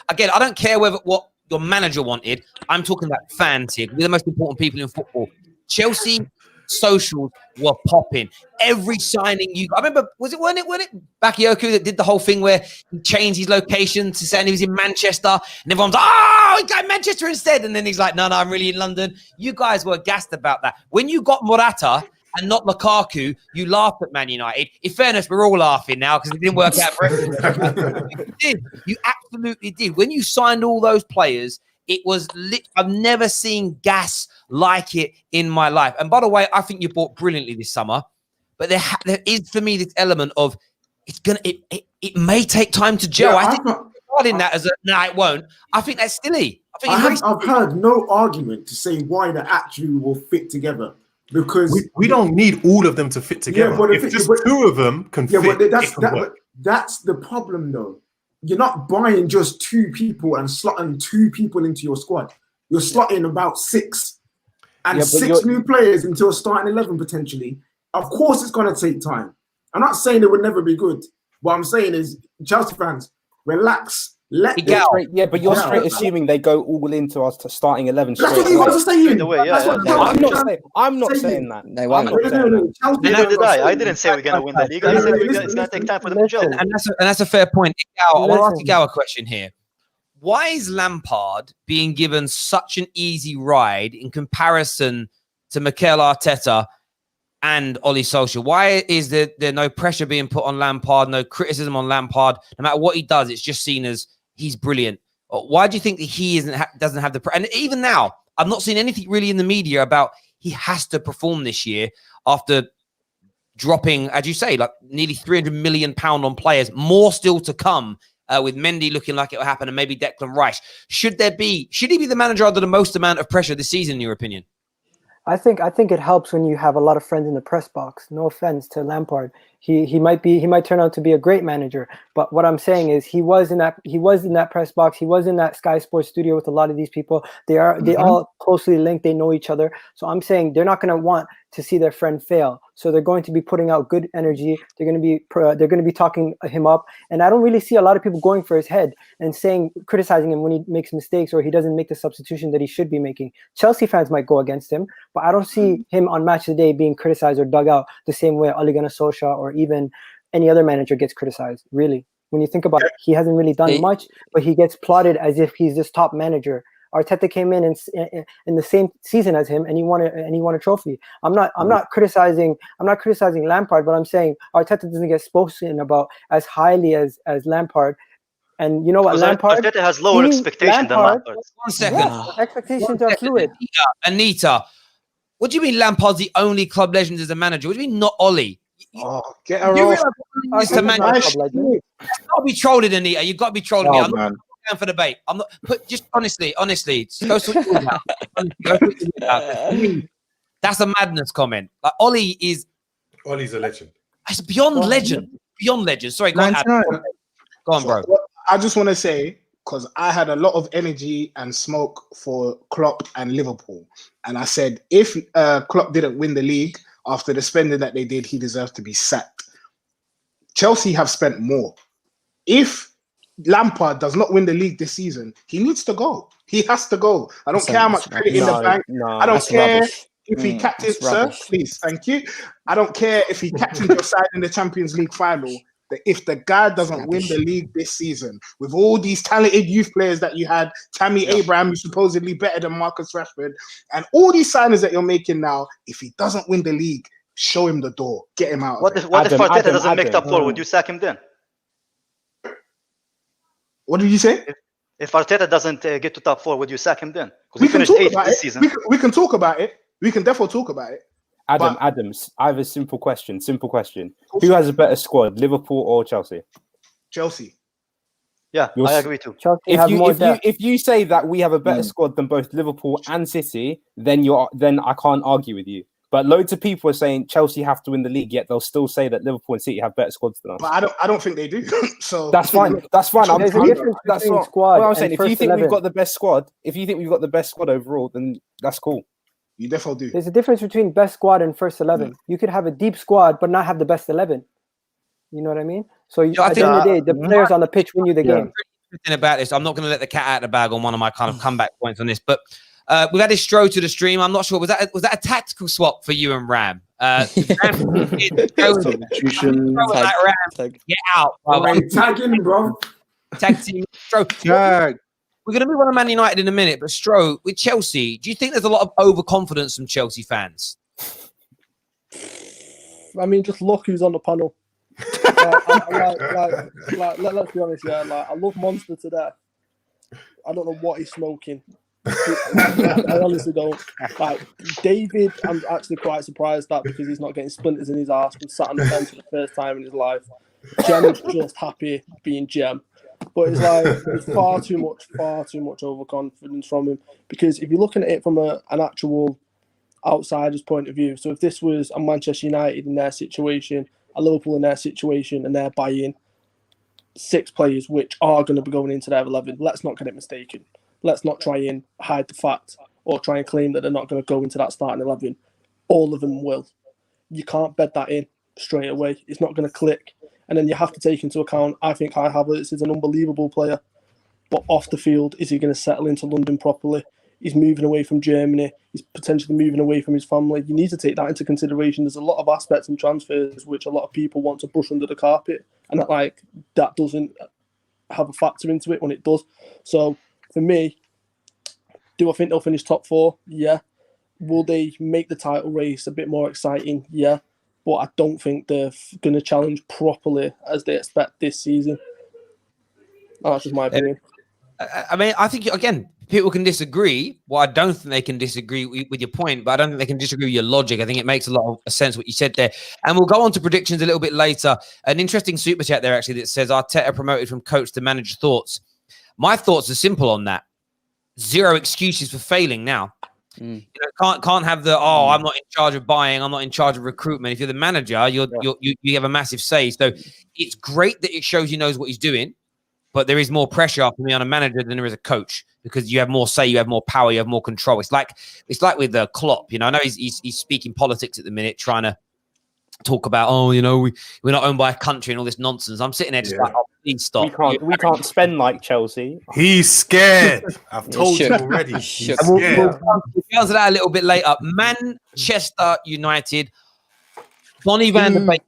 Again, I don't care what your manager wanted. I'm talking about fans here. We're the most important people in football. Chelsea socials were popping. Every signing I remember, wasn't it Bakayoko that did the whole thing where he changed his location to saying he was in Manchester, and everyone's like, oh, he got in Manchester instead, and then he's like, no, I'm really in London. You guys were gassed about that. When you got Morata and not Lukaku, you laughed at Man United. In fairness, we're all laughing now because it didn't work out for everyone. You absolutely did. When you signed all those players, it was I've never seen gas like it in my life. And by the way, I think you bought brilliantly this summer, but there is for me this element of it may take time to gel. I think regarding that as it won't. I think that's silly. I've heard no argument to say why they actually will fit together. Because we don't need all of them to fit together. Yeah, but if just two of them can fit, that's the problem, though. You're not buying just two people and slotting two people into your squad. You're slotting about six and six new players into a starting 11 potentially. Of course, it's going to take time. I'm not saying it would never be good. What I'm saying is, Chelsea fans, relax. But you're straight assuming they go all into us to starting 11 straight away. That's what you guys are saying. I'm not saying that. They won't. Neither did I. I didn't say we're going to win the league. I said it's going to take time for them to gel. And that's a fair point. I want to ask Igao a question here. Why is Lampard being given such an easy ride in comparison to Mikel Arteta and Oli Solskjaer? Why is there no pressure being put on Lampard, no criticism on Lampard? No matter what he does, it's just seen as he's brilliant. Why do you think that he doesn't have the and even now, I've not seen anything really in the media about he has to perform this year after dropping, as you say, like nearly £300 million on players, more still to come, with Mendy looking like it will happen and maybe Declan Rice. Should he be the manager under the most amount of pressure this season, in your opinion? I think it helps when you have a lot of friends in the press box. No offense to Lampard. He might turn out to be a great manager, but what I'm saying is he was in that press box. He was in that Sky Sports studio with a lot of these people. They all closely linked. They know each other. So I'm saying they're not going to want to see their friend fail. So they're going to be putting out good energy. They're going to be talking him up. And I don't really see a lot of people going for his head and criticizing him when he makes mistakes or he doesn't make the substitution that he should be making. Chelsea fans might go against him, but I don't see him on Match of the Day being criticized or dug out the same way Ole Gunnar Solskjaer or even any other manager gets criticized. Really, when you think about it, he hasn't really done much, but he gets plotted as if he's this top manager. Arteta came in the same season as him, and he won a trophy. I'm not criticizing Lampard, but I'm saying Arteta doesn't get spoken about as highly as Lampard. And you know what, Lampard? Arteta has lower expectations than Lampard. 1 second. Yeah, expectations are fluid. Anita, what do you mean Lampard's the only club legend as a manager? What do you mean not Ollie? Get her off. You've got to be trolling, Anita. You've got to be trolling me. I'm not down for debate. I'm not. Just honestly. Go sort it out. That's a madness comment. Like Ollie's a legend. It's beyond legend. Beyond legend. Sorry, go on, bro. I just want to say, because I had a lot of energy and smoke for Klopp and Liverpool, and I said if Klopp didn't win the league after the spending that they did, he deserves to be sacked. Chelsea have spent more. If Lampard does not win the league this season, he needs to go. He has to go. I don't care how much credit in the bank. I don't care if he captains, sir, please, thank you. I don't care if he captains your side in the Champions League final. That if the guy doesn't win the league this season, with all these talented youth players that you had, Tammy Abraham, who's supposedly better than Marcus Rashford, and all these signings that you're making now, if he doesn't win the league, show him the door, get him out. What if Arteta doesn't make top 4? Would you sack him then? What did you say? If Arteta doesn't get to top 4, would you sack him then? We can talk about it. We can talk about it. We can definitely talk about it. Adams, I have a simple question. Who has a better squad, Liverpool or Chelsea? Chelsea. Yeah, I agree too. If you say that we have a better squad than both Liverpool and City, then I can't argue with you. But loads of people are saying Chelsea have to win the league, yet they'll still say that Liverpool and City have better squads than us. But I don't think they do. So that's fine. That's fine. There's a difference between squad. I'm saying, and if you think 11. we've got the best squad, overall, then that's cool. You definitely do. There's a difference between best squad and first 11. You could have a deep squad, but not have the best 11. You know what I mean? So at the end of the day, the players on the pitch win you the game. About this, I'm not going to let the cat out of the bag on one of my kind of comeback points on this, but we've had this Stro to the stream. I'm not sure, was that a tactical swap for you and Ram? Substitution. Get out, tagging, bro. Tag team Stro. We're going to move on to Man United in a minute, but Stro, with Chelsea, do you think there's a lot of overconfidence from Chelsea fans? I mean, just look who's on the panel. Let's be honest, I love Monster to death. I don't know what he's smoking. I honestly don't. David, I'm actually quite surprised that because he's not getting splinters in his arse and sat on the bench for the first time in his life. Jem is just happy being Jem. But it's far too much overconfidence from him. Because if you're looking at it from an actual outsider's point of view, so if this was a Manchester United in their situation, a Liverpool in their situation, and they're buying 6 players which are going to be going into their 11, let's not get it mistaken. Let's not try and hide the fact or try and claim that they're not going to go into that starting 11. All of them will. You can't bed that in straight away. It's not going to click. And then you have to take into account, I think Kai Havertz is an unbelievable player. But off the field, is he going to settle into London properly? He's moving away from Germany. He's potentially moving away from his family. You need to take that into consideration. There's a lot of aspects in transfers which a lot of people want to brush under the carpet. And that doesn't have a factor into it when it does. So for me, do I think they'll finish top 4? Yeah. Will they make the title race a bit more exciting? Yeah. But I don't think they're going to challenge properly as they expect this season. That's just my opinion. I mean, I think, again, people can disagree. Well, I don't think they can disagree with your point, but I don't think they can disagree with your logic. I think it makes a lot of sense what you said there. And we'll go on to predictions a little bit later. An interesting super chat there, actually, that says Arteta promoted from coach to manager. Thoughts. My thoughts are simple on that. 0 excuses for failing now. You know, can't have the I'm not in charge of buying, I'm not in charge of recruitment. If you're the manager, you have a massive say. So it's great that it shows he knows what he's doing, but there is more pressure for me on a manager than there is a coach because you have more say, you have more power, you have more control. It's like with the Klopp. You know, I know he's speaking politics at the minute, trying to talk about we're not owned by a country and all this nonsense. I'm sitting there just please stop. We can't spend like Chelsea. He's scared. I've told you already. He's scared. We'll get onto that a little bit later. Manchester United. Donny van der Beek.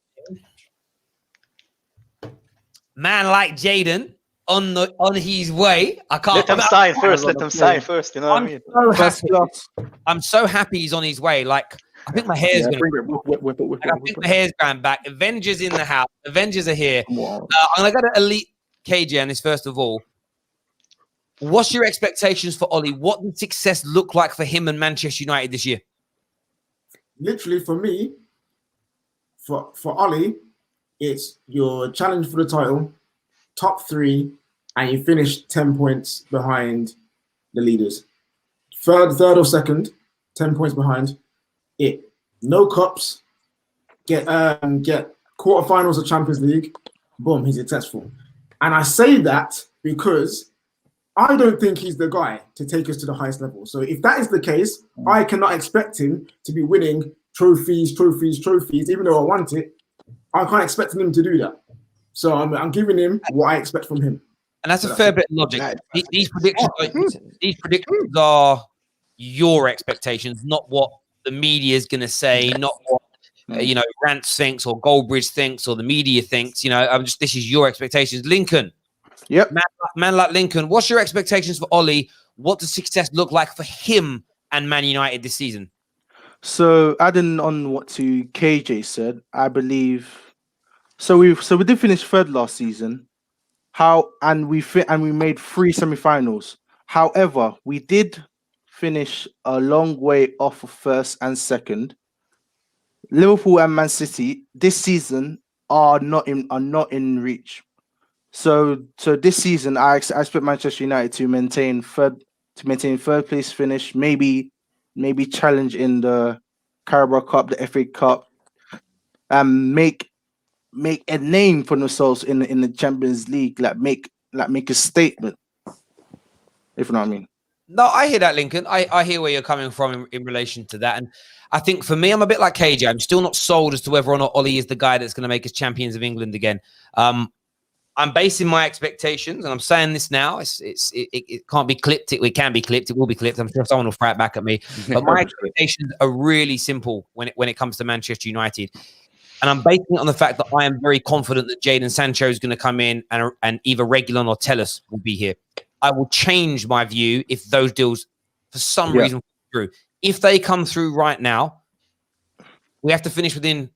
Man like Jaden on his way. I can't. Let him sign first. You know what I mean? I'm so happy he's on his way. I think my hair's going to... I think my hair's going back. Avengers in the house. Avengers are here. I'm going to go to Elite KJ on this first of all. What's your expectations for Ollie? What does success look like for him and Manchester United this year? Literally, for me, for Ollie, it's your challenge for the title, top 3, and you finish 10 points behind the leaders. Third or second, 10 points behind. No cups, get quarterfinals of Champions League, boom, he's successful. And I say that because I don't think he's the guy to take us to the highest level. So if that is the case, I cannot expect him to be winning trophies, even though I want it. I can't expect him to do that. So I'm giving him what I expect from him. And that's a fair bit of logic. These predictions are your expectations, not what the media is going to say, not what Rance thinks or Goldbridge thinks or the media thinks. This is your expectations. Lincoln, yep, man like Lincoln. What's your expectations for Ollie? What does success look like for him and Man United this season? So adding on what to KJ said, I believe. So we did finish third last season. We made 3 semi-finals. However, we did finish a long way off of first and second. Liverpool and Man City this season are not in reach. So this season, I expect Manchester United to maintain third place finish, maybe challenge in the Carabao Cup, the FA Cup, and make a name for themselves in the Champions League. Make a statement, if you know what I mean. No, I hear that, Lincoln. I hear where you're coming from in relation to that. And I think for me, I'm a bit like KJ. I'm still not sold as to whether or not Ollie is the guy that's going to make us champions of England again. I'm basing my expectations, and I'm saying this now. It can't be clipped. It can be clipped. It will be clipped. I'm sure someone will fry it back at me. But my expectations are really simple when it comes to Manchester United. And I'm basing it on the fact that I am very confident that Jadon Sancho is going to come in and either Reguilon or Telles will be here. I will change my view if those deals, for some reason, come through. If they come through right now, we have to finish between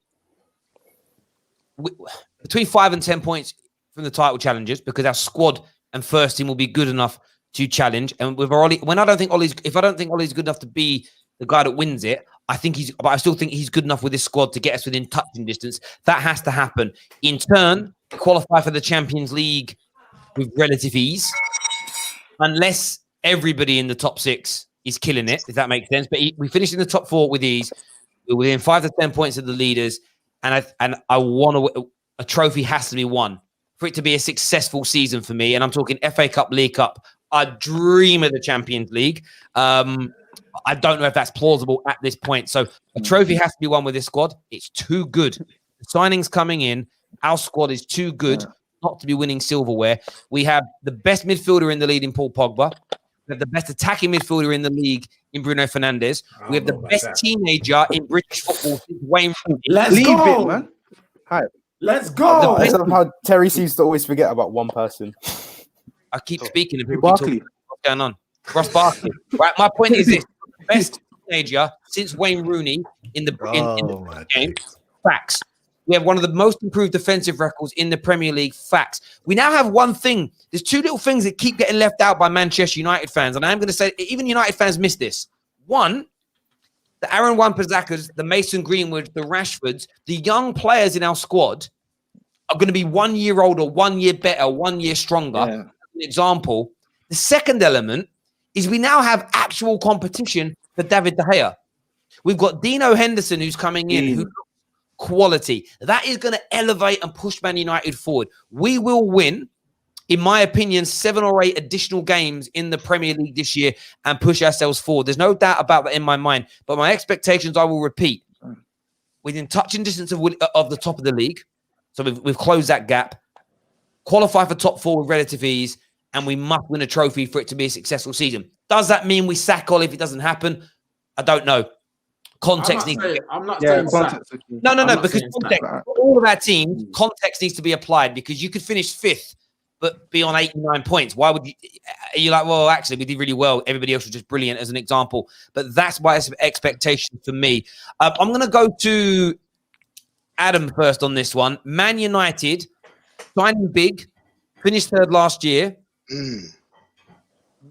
5 and 10 points from the title challenges because our squad and first team will be good enough to challenge. And with Ollie, if I don't think Ollie's good enough to be the guy that wins it, but I still think he's good enough with his squad to get us within touching distance. That has to happen. In turn, qualify for the Champions League with relative ease, unless everybody in the top 6 is killing it, if that makes sense. But we finished in the top 4 with ease. We're within 5 to 10 points of the leaders, and I want a trophy has to be won for it to be a successful season for me. And I'm talking FA Cup, League Cup. I dream of the Champions League. I don't know if that's plausible at this point. So a trophy has to be won with this squad. It's too good. The signings coming in, our squad is too good not to be winning silverware. We have the best midfielder in the league in Paul Pogba. We have the best attacking midfielder in the league in Bruno Fernandes. We have the best teenager in British football since Wayne Rooney. Let's go, man. Hi. Let's go. I love how Terry seems to always forget about one person. I keep speaking and people keep talking. What's going on? Ross Barkley. Right, my point is this. Best teenager since Wayne Rooney in the game. Facts. We have one of the most improved defensive records in the Premier League. Facts. We now have one thing. There's 2 little things that keep getting left out by Manchester United fans. And I'm going to say even United fans miss this. One, the Aaron Wan-Bissakas, the Mason Greenwoods, the Rashfords, the young players in our squad are going to be 1 year older, 1 year better, 1 year stronger. Yeah. An example. The second element is we now have actual competition for David De Gea. We've got Dino Henderson who's coming in, who's quality. That is going to elevate and push Man United forward. We will win, in my opinion, 7 or 8 additional games in the Premier League this year and push ourselves forward. There's no doubt about that in my mind. But my expectations, I will repeat, within touching distance of the top of the league. So we've closed that gap. Qualify for top 4 with relative ease. And we must win a trophy for it to be a successful season. Does that mean we sack Ollie if it doesn't happen? I don't know. Context needs to be... I'm not saying context. No, because context, for all of our teams, context needs to be applied because you could finish 5th but be on 89 points. Why would you... You're like, well, actually, we did really well. Everybody else was just brilliant as an example. But that's my expectation for me. I'm going to go to Adam first on this one. Man United, signing big, finished 3rd last year.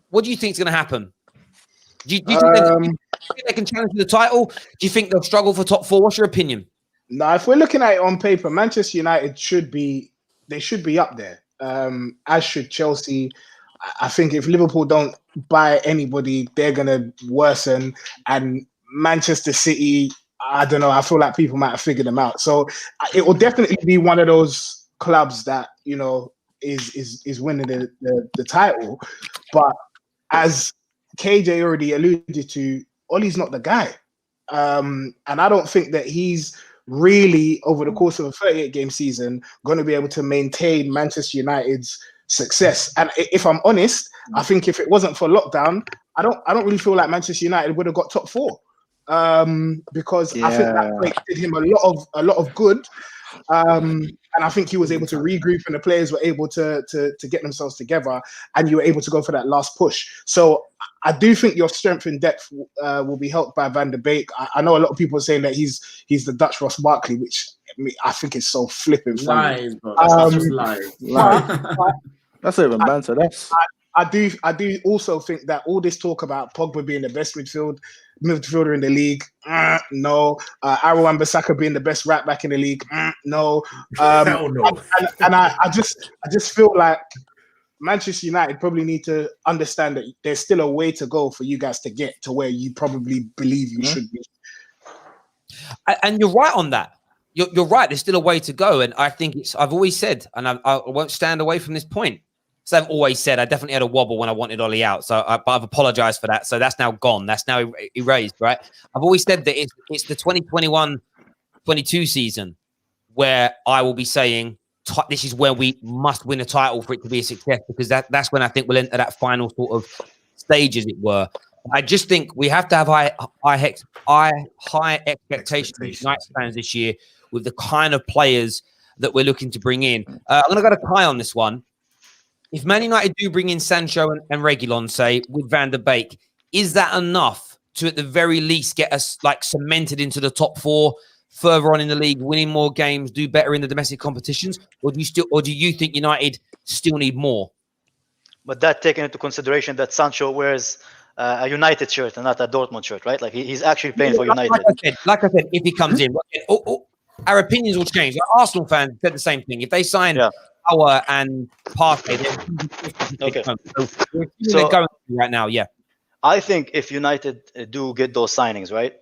What do you think is going to happen? Do you think they can challenge the title? Do you think they'll struggle for top 4? What's your opinion? No, if we're looking at it on paper, Manchester United should be up there. As should Chelsea. I think if Liverpool don't buy anybody, they're gonna worsen. And Manchester City, I don't know. I feel like people might have figured them out. So it will definitely be one of those clubs that is winning the title. But as KJ already alluded to, Ollie's not the guy. And I don't think that he's really, over the course of a 38-game season, going to be able to maintain Manchester United's success. And if I'm honest, I think if it wasn't for lockdown, I don't really feel like Manchester United would have got top 4. Because I think that break did him a lot of good. And I think he was able to regroup, and the players were able to get themselves together, and you were able to go for that last push. So I do think your strength in depth will be helped by Van der Beek. I know a lot of people are saying that he's the Dutch Ross Barkley, which I think is so flipping funny. Lies, bro. That's not just lies. That's not even banter. I do also think that all this talk about Pogba being the best midfielder in the league, no. Aaron Wan-Bissaka being the best right back in the league, no. Hell no. And I just feel like Manchester United probably need to understand that there's still a way to go for you guys to get to where you probably believe you should be. And you're right on that. You're right. There's still a way to go, and I think I've always said, and I won't stand away from this point. So I've always said I definitely had a wobble when I wanted Ollie out. But I've apologized for that. So that's now gone. That's now erased, right? I've always said that it's the 2021-22 season where I will be saying this is where we must win a title for it to be a success, because that's when I think we'll enter that final sort of stage, as it were. I just think we have to have high expectations for United fans this year with the kind of players that we're looking to bring in. I'm going to go to Kai on this one. If Man United do bring in Sancho and Reguilon, say, with Van der Beek, is that enough to, at the very least, get us cemented into the top 4, further on in the league, winning more games, do better in the domestic competitions, or do you think United still need more? But that taking into consideration that Sancho wears a United shirt and not a Dortmund shirt, right? Like he's actually playing for United. Like I said, if he comes in, our opinions will change. Like Arsenal fans said the same thing. If they sign Power and Partey, okay. So they're going right now, yeah. I think if United do get those signings, right?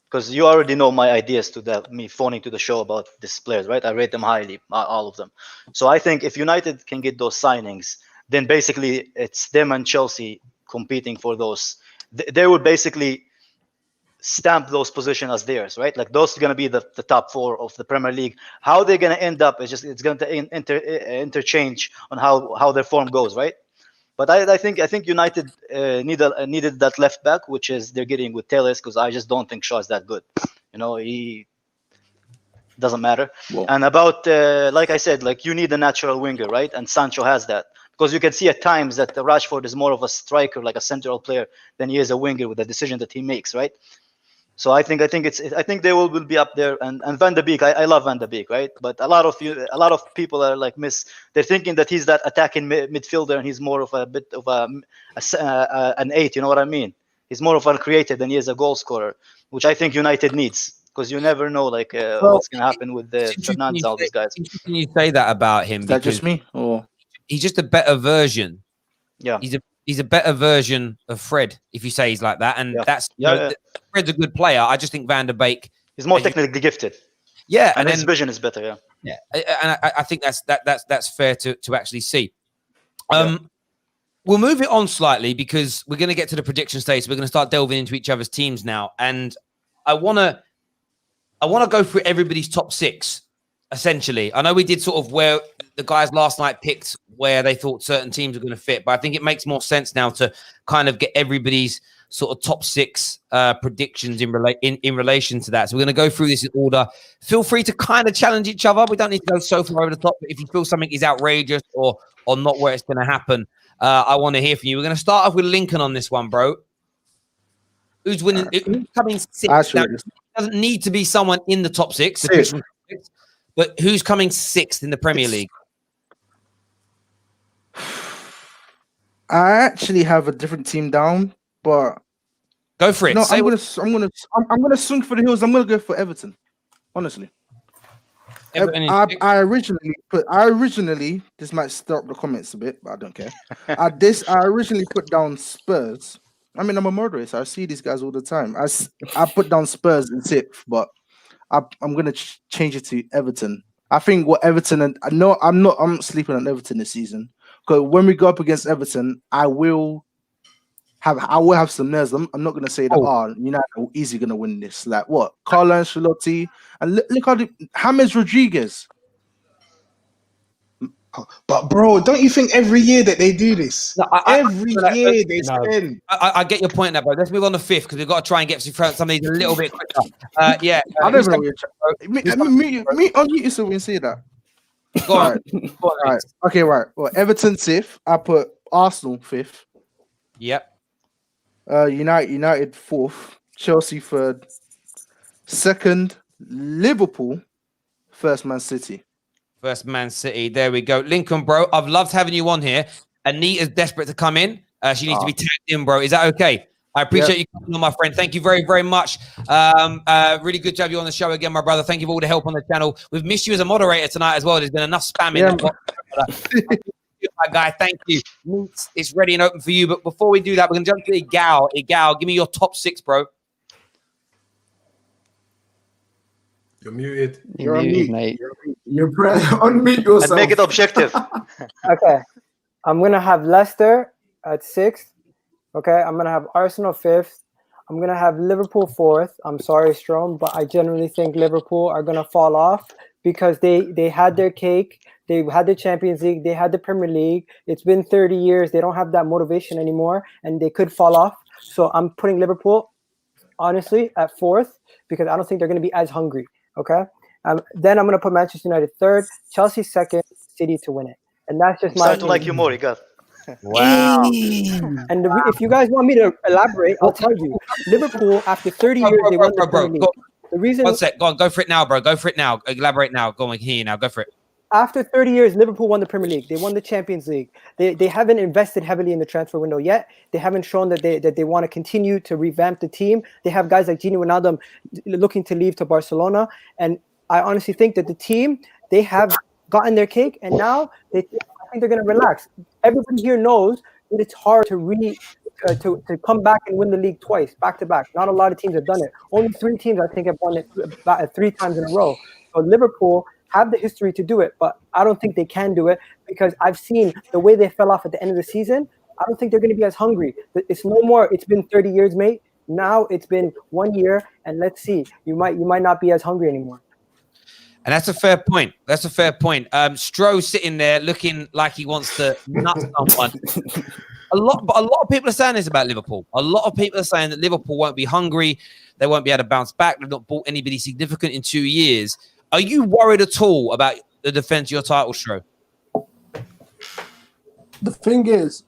Because you already know my ideas to me phoning to the show about these players, right? I rate them highly, all of them. So I think if United can get those signings, then basically it's them and Chelsea competing for those. They would basically stamp those positions as theirs, right? Like those are going to be the top 4 of the Premier League. How they're going to end up is it's going to interchange on how their form goes, right? But I think United needed that left back, which is they're getting with Telles, because I just don't think Shaw is that good. He doesn't matter. Whoa. And about like I said, like you need a natural winger, right? And Sancho has that. Because you can see at times that Rashford is more of a striker, like a central player, than he is a winger with the decision that he makes, right? So I think they will be up there. And Van der Beek, I love Van der Beek, right? But a lot of people are like they're thinking that he's that attacking midfielder, and he's more of a bit of an 8. You know what I mean? He's more of a creator than he is a goal scorer, which I think United needs, because you never know what's going to happen with Fernandes, all these guys. Can you say that about him? Is that just me, or he's just a better version? Yeah, he's a better version of Fred, if you say he's like that, and Fred's a good player. I just think Van der Beek is more technically gifted. Yeah, and his vision is better. Yeah, and I think that's fair to actually see. We'll move it on slightly because we're going to get to the prediction stage. So we're going to start delving into each other's teams now, and I want to go through everybody's top 6. Essentially, I know we did sort of where the guys last night picked where they thought certain teams were going to fit, but I think it makes more sense now to kind of get everybody's sort of top 6 predictions in relation to that. So we're going to go through this in order. Feel free to kind of challenge each other. We don't need to go so far over the top, but if you feel something is outrageous or not where it's going to happen, I want to hear from you. We're going to start off with Lincoln on this one, bro. Who's winning? Who's coming 6th? Now, it doesn't need to be someone in the top 6. But who's coming 6th in the Premier League? I actually have a different team down, but go for it. No, I'm gonna swing for the hills. I'm gonna go for Everton. Honestly, I originally this might stir up the comments a bit, but I don't care. I originally put down Spurs. I mean, I'm a murderer, so I see these guys all the time. I put down Spurs in 6th, but I'm gonna change it to Everton. I think what Everton and I'm sleeping on Everton this season, because when we go up against Everton, I will have some nerves. I'm not gonna say that United are easy gonna win this. Like what? Carlo Ancelotti and look how James Rodriguez. But bro, don't you think every year that they do this? No, Every year they no. spend. I get your point there, bro. Let's move on to fifth because we've got to try and get through some of these a little bit quicker. Yeah. I who's don't know. coming- Me, unmute you so we can see that. Go on. Right. Go on, Right. Okay, right. Well, Everton 5th. I put Arsenal 5th. Yep. United 4th. Chelsea 3rd. 2nd, Liverpool. 1st, Man City. First Man City. There we go. Lincoln, bro. I've loved having you on here. Anita's desperate to come in. She needs to be tagged in, bro. Is that okay? I appreciate you coming on, my friend. Thank you very, very much. Really good to have you on the show again, my brother. Thank you for all the help on the channel. We've missed you as a moderator tonight as well. There's been enough spamming. My guy, thank you. It's ready and open for you. But before we do that, we're going to jump to Igal. Igal, give me your top 6, bro. You're muted. You're muted, mate. You're unmute yourself. And make it objective. Okay. I'm going to have Leicester at 6th. Okay. I'm going to have Arsenal 5th. I'm going to have Liverpool 4th. I'm sorry, Strom, but I generally think Liverpool are going to fall off because they had their cake. They had the Champions League. They had the Premier League. It's been 30 years. They don't have that motivation anymore, and they could fall off. So I'm putting Liverpool, honestly, at 4th because I don't think they're going to be as hungry. Okay. Then I'm going to put Manchester United 3rd, Chelsea 2nd, City to win it. And that's just my Starting to like you more, Igal. Wow. And if you guys want me to elaborate, I'll tell you. Liverpool, after 30 years, they won the Premier League. The reason. One sec. Go on. Go for it now, bro. Go for it now. Elaborate now. Go on. Hear you now. Go for it. After 30 years, Liverpool won the Premier League. They won the Champions League. They haven't invested heavily in the transfer window yet. They haven't shown that they want to continue to revamp the team. They have guys like Gini Wijnaldum looking to leave to Barcelona. And I honestly think that the team, they have gotten their cake, and now I think they're going to relax. Everybody here knows that it's hard to come back and win the league twice, back to back. Not a lot of teams have done it. Only 3 teams, I think, have won it 3 times in a row. So Liverpool have the history to do it, but I don't think they can do it because I've seen the way they fell off at the end of the season. I don't think they're going to be as hungry. It's no more. It's been 30 years, mate. Now it's been 1 year, and let's see. You might not be as hungry anymore. And that's a fair point. That's a fair point. Stroh sitting there looking like he wants to nut someone. A lot of people are saying this about Liverpool. A lot of people are saying that Liverpool won't be hungry. They won't be able to bounce back. They've not bought anybody significant in 2 years. Are you worried at all about the defense of your title, Stroh? The thing is,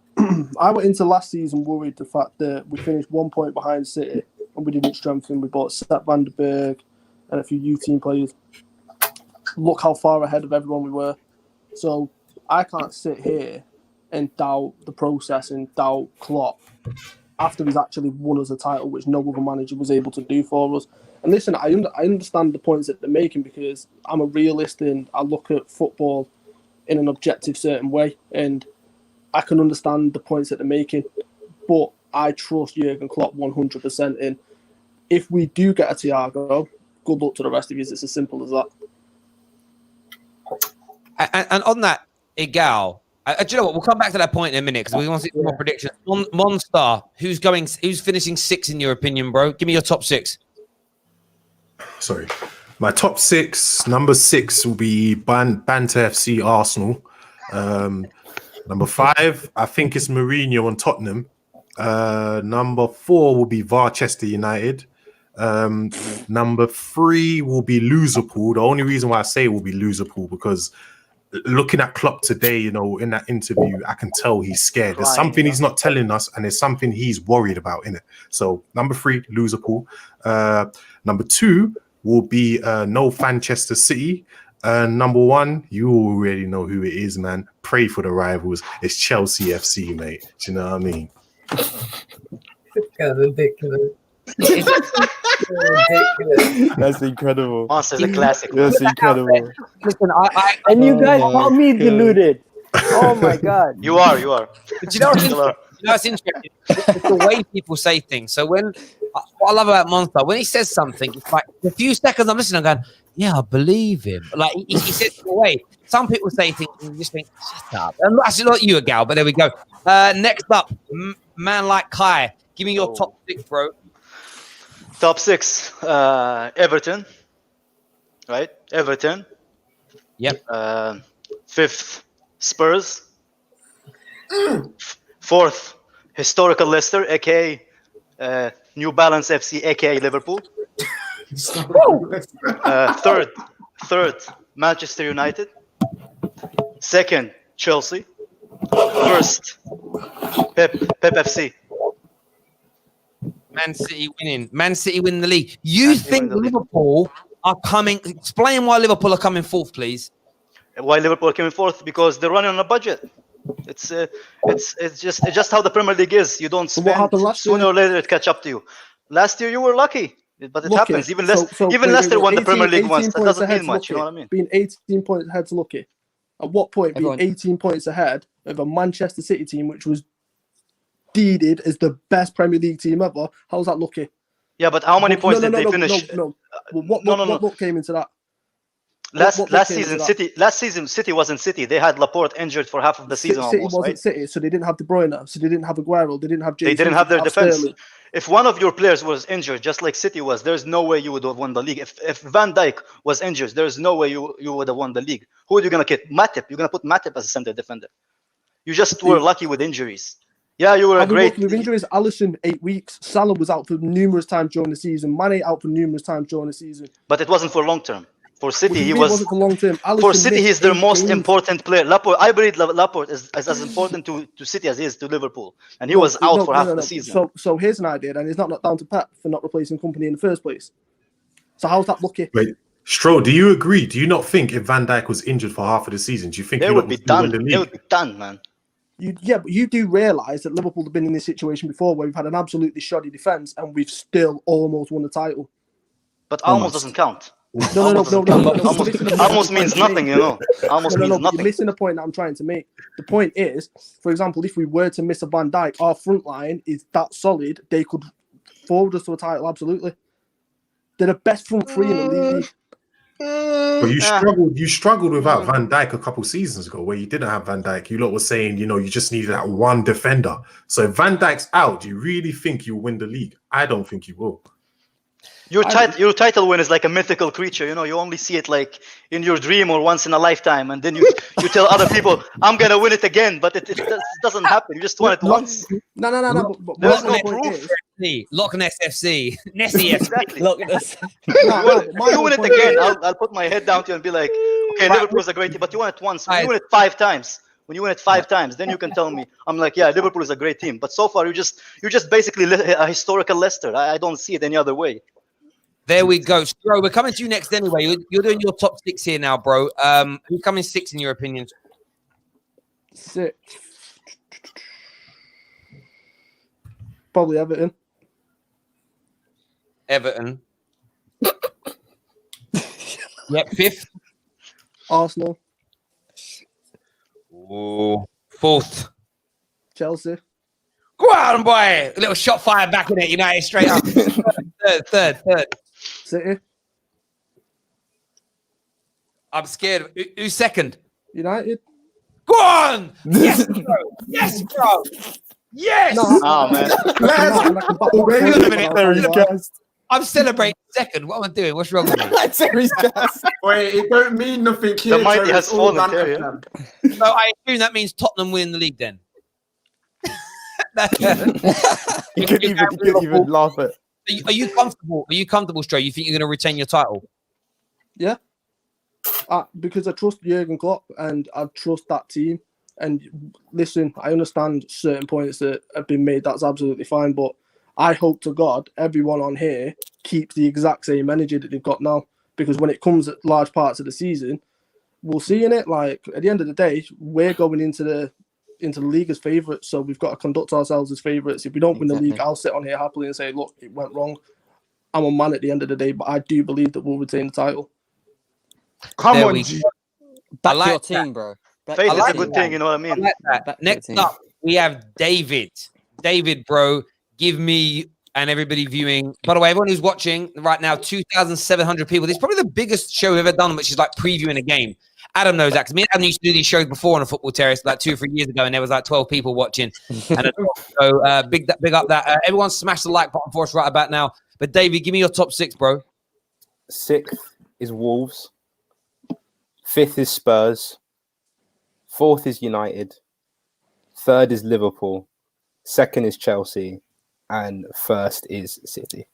I went into last season worried the fact that we finished 1 point behind City and we didn't strengthen. We bought Sepp van der Berg and a few U-team players. Look how far ahead of everyone we were. So I can't sit here and doubt the process and doubt Klopp after he's actually won us a title, which no other manager was able to do for us. And listen, I understand the points that they're making because I'm a realist and I look at football in an objective certain way, and I can understand the points that they're making. But I trust Jurgen Klopp 100%. And if we do get a Thiago, good luck to the rest of you. It's as simple as that. And on that, Igal, do you know what? We'll come back to that point in a minute because we want to see some more predictions. Monster, who's finishing 6 in your opinion, bro? Give me your top 6. Sorry. My top 6, number 6 will be Banter FC Arsenal. Number 5, I think it's Mourinho on Tottenham. Number 4 will be Varchester United. Number 3 will be Liverpool. The only reason why I say it will be Liverpool because looking at Klopp today, you know, in that interview, I can tell he's scared. There's something he's not telling us, and there's something he's worried about in it. So number 3, Liverpool. Number 2 will be no Manchester City. Number 1, you already know who it is, man. Pray for the rivals. It's Chelsea FC, mate. Do you know what I mean? Kind of ridiculous. That's incredible. Monster's a classic. That's incredible. Listen, and you guys call me deluded. Oh my God. You are. But you know what's interesting? It's the way people say things. So what I love about Monster, when he says something, it's like a few seconds I'm listening, I'm going, yeah, I believe him. Like he says it away. Some people say things and you just think, shut up. And that's not you, a gal, but there we go. Next up, man like Kai. Give me your top 6, bro. Top 6, Everton. Right? Everton. Yep. 5th, Spurs. Fourth, historical Leicester, aka New Balance FC, aka Liverpool. Third, Manchester United. Second, Chelsea. First, Pep FC. Man City winning. Man City winning the league. You think Liverpool are coming? Explain why Liverpool are coming fourth, please. Why Liverpool are coming fourth? Because they're running on a budget. It's just how the Premier League is. You don't So what spend. happened last Sooner year? or later, it catch up to you. Last year, you were lucky, but it Lucky. happens. Even So even wait, Leicester won the 18 Premier League once. 18 That points doesn't ahead mean to much. You know Lucky. what I mean? Being 18 points ahead to Lucky. At what point being Everyone- 18 points ahead of a Manchester City team, which was deeded as the best Premier League team ever? How's that Lucky? Yeah, but how many points did they finish? No. Well, what look came into that? Last what came season, into that? City wasn't City. They had Laporte injured for half of the season City almost, wasn't right? City, so they didn't have De Bruyne, so they didn't have Aguero, they didn't have Jesus, They didn't have their they defense. Sterling. If one of your players was injured, just like City was, there's no way you would have won the league. If Van Dijk was injured, there's no way you would have won the league. Who are you gonna get? Matip. You're gonna put Matip as a center defender. You just were lucky with injuries. Yeah, you were a great. With injuries, Alisson 8 weeks. Salah was out for numerous times during the season. Mane out for numerous times during the season. But it wasn't for long term. For City, he What was. wasn't for long term. For City, he's their 8 most games. important player. Laporte, I believe Laporte is as important to City as he is to Liverpool, and he was out for half the season. So here's an idea, and it's not down to Pep for not replacing Company in the first place. So how's that Lucky? Wait, Stroll, do you agree? Do you not think if Van Dijk was injured for half of the season, do you think They he would be done. the league? They would be done, man. But you do realise that Liverpool have been in this situation before where we've had an absolutely shoddy defence and we've still almost won the title. But almost doesn't count. No. Almost means nothing, you know. Almost means nothing. You're missing the point that I'm trying to make. The point is, for example, if we were to miss a Van Dijk, our front line is that solid, they could forward us to a title, absolutely. They're the best front three in the league. But you struggled without Van Dijk a couple seasons ago where you didn't have Van Dijk. You lot were saying, you just needed that one defender. So if Van Dijk's out, do you really think you'll win the league? I don't think you will. Your title win is like a mythical creature, you know. You only see it like in your dream or once in a lifetime, and then you tell other people, "I'm gonna win it again," but it doesn't happen. You just won it once. No. But There's my no point proof. is- Loch Ness FC. Nessie FC. Exactly. Look at this. You win it again. I'll put my head down to you and be like, "Okay, Liverpool is a great team, but you won it once. When you win it 5 times, then you can tell me." I'm like, "Yeah, Liverpool is a great team," but so far you're just basically a historical Leicester. I don't see it any other way. There we go. Bro, we're coming to you next anyway. You're doing your top 6 here now, bro. Who's coming 6 in your opinion? 6. Probably Everton. Everton. Yep, 5th. Arsenal. Ooh. 4th. Chelsea. Go on, boy. A little shot fired back in it. United straight up. Third. City. I'm scared. Who's second? United. Go on. Yes, bro. Yes, bro. Yes. Oh man. Wait a minute. I'm celebrating second. What am I doing? What's wrong with me? Wait, it don't mean nothing here. The mighty Terry. has It's all fallen, done, Terry. man. So I assume that means Tottenham win the league then. You couldn't even laugh at. Are you comfortable? Are you comfortable, Stray? You think you're going to retain your title? Yeah. Because I trust Jurgen Klopp and I trust that team. And listen, I understand certain points that have been made. That's absolutely fine. But I hope to God everyone on here keeps the exact same energy that they've got now. Because when it comes at large parts of the season, we'll see in it. Like at the end of the day, we're going into the league as favourites, so we've got to conduct ourselves as favourites. If we don't win the league, I'll sit on here happily and say, look, it went wrong. I'm a man at the end of the day, but I do believe that we'll retain the title. Come There on, we G. go. Back like your that. team, bro. Back Faith your is a team. good thing, you know what I mean? Like that. Back to Next the team. up, we have David. David, bro, give me and everybody viewing. By the way, everyone who's watching right now, 2,700 people. This is probably the biggest show we've ever done, which is like previewing a game. Adam knows that because me and Adam used to do these shows before on a Football Terrace like 2 or 3 years ago, and there was like 12 people watching. And so big up that. Everyone smash the like button for us right about now. But David, give me your top 6, bro. 6th is Wolves. 5th is Spurs. 4th is United, 3rd is Liverpool, 2nd is Chelsea, and 1st is City.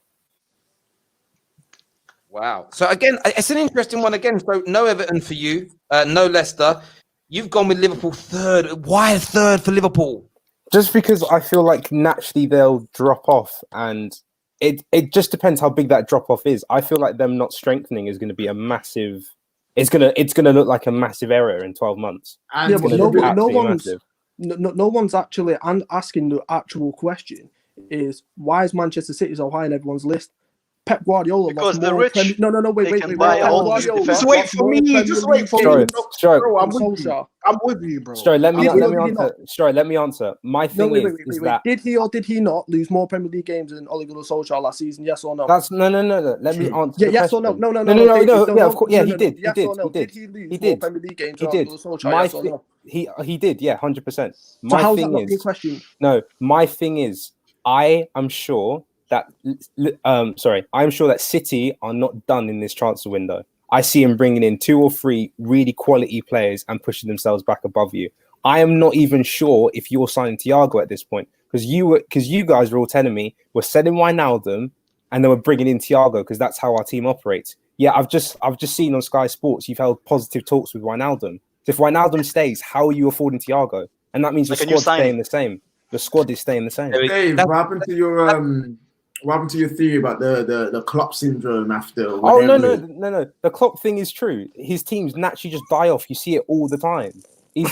Wow. So again, it's an interesting one again. So no Everton for you, no Leicester. You've gone with Liverpool 3rd. Why 3rd for Liverpool? Just because I feel like naturally they'll drop off, and it just depends how big that drop off is. I feel like them not strengthening is going to be a massive. It's gonna look like a massive error in 12 months. Yeah, but no one's actually asking the actual question: is why is Manchester City so high on everyone's list? Pep Guardiola because lost they're more rich. wait. Can buy a whole new defense. Just wait for me. Just wait for me. Bro, I'm with you. I'm with you, bro. Sorry, let me answer. Sorry, let me answer. My thing is that did he or did he not lose more Premier League games than Ole Gunnar Solskjaer last season? Yes or no? That's no. Let me answer. Yeah, yes or no? No. Yeah, of course. Yeah, he did. Yes or no? Did he lose more Premier League games than Ole Gunnar Solskjaer? Yes or no? He did. Yeah, 100%. So how's that not being questioned? No, my thing is, I am sure that I'm sure that City are not done in this transfer window. I see him bringing in 2 or 3 really quality players and pushing themselves back above you. I am not even sure if you're signing Thiago at this point, because you guys were all telling me we're selling Wijnaldum and then we're bringing in Thiago because that's how our team operates. Yeah, I've just seen on Sky Sports you've held positive talks with Wijnaldum. So if Wijnaldum stays, how are you affording Thiago? And that means the squad's staying the same. The squad is staying the same. Dave, what happened to your theory about the Klopp syndrome after? Oh no. The Klopp thing is true. His teams naturally just die off. You see it all the time. He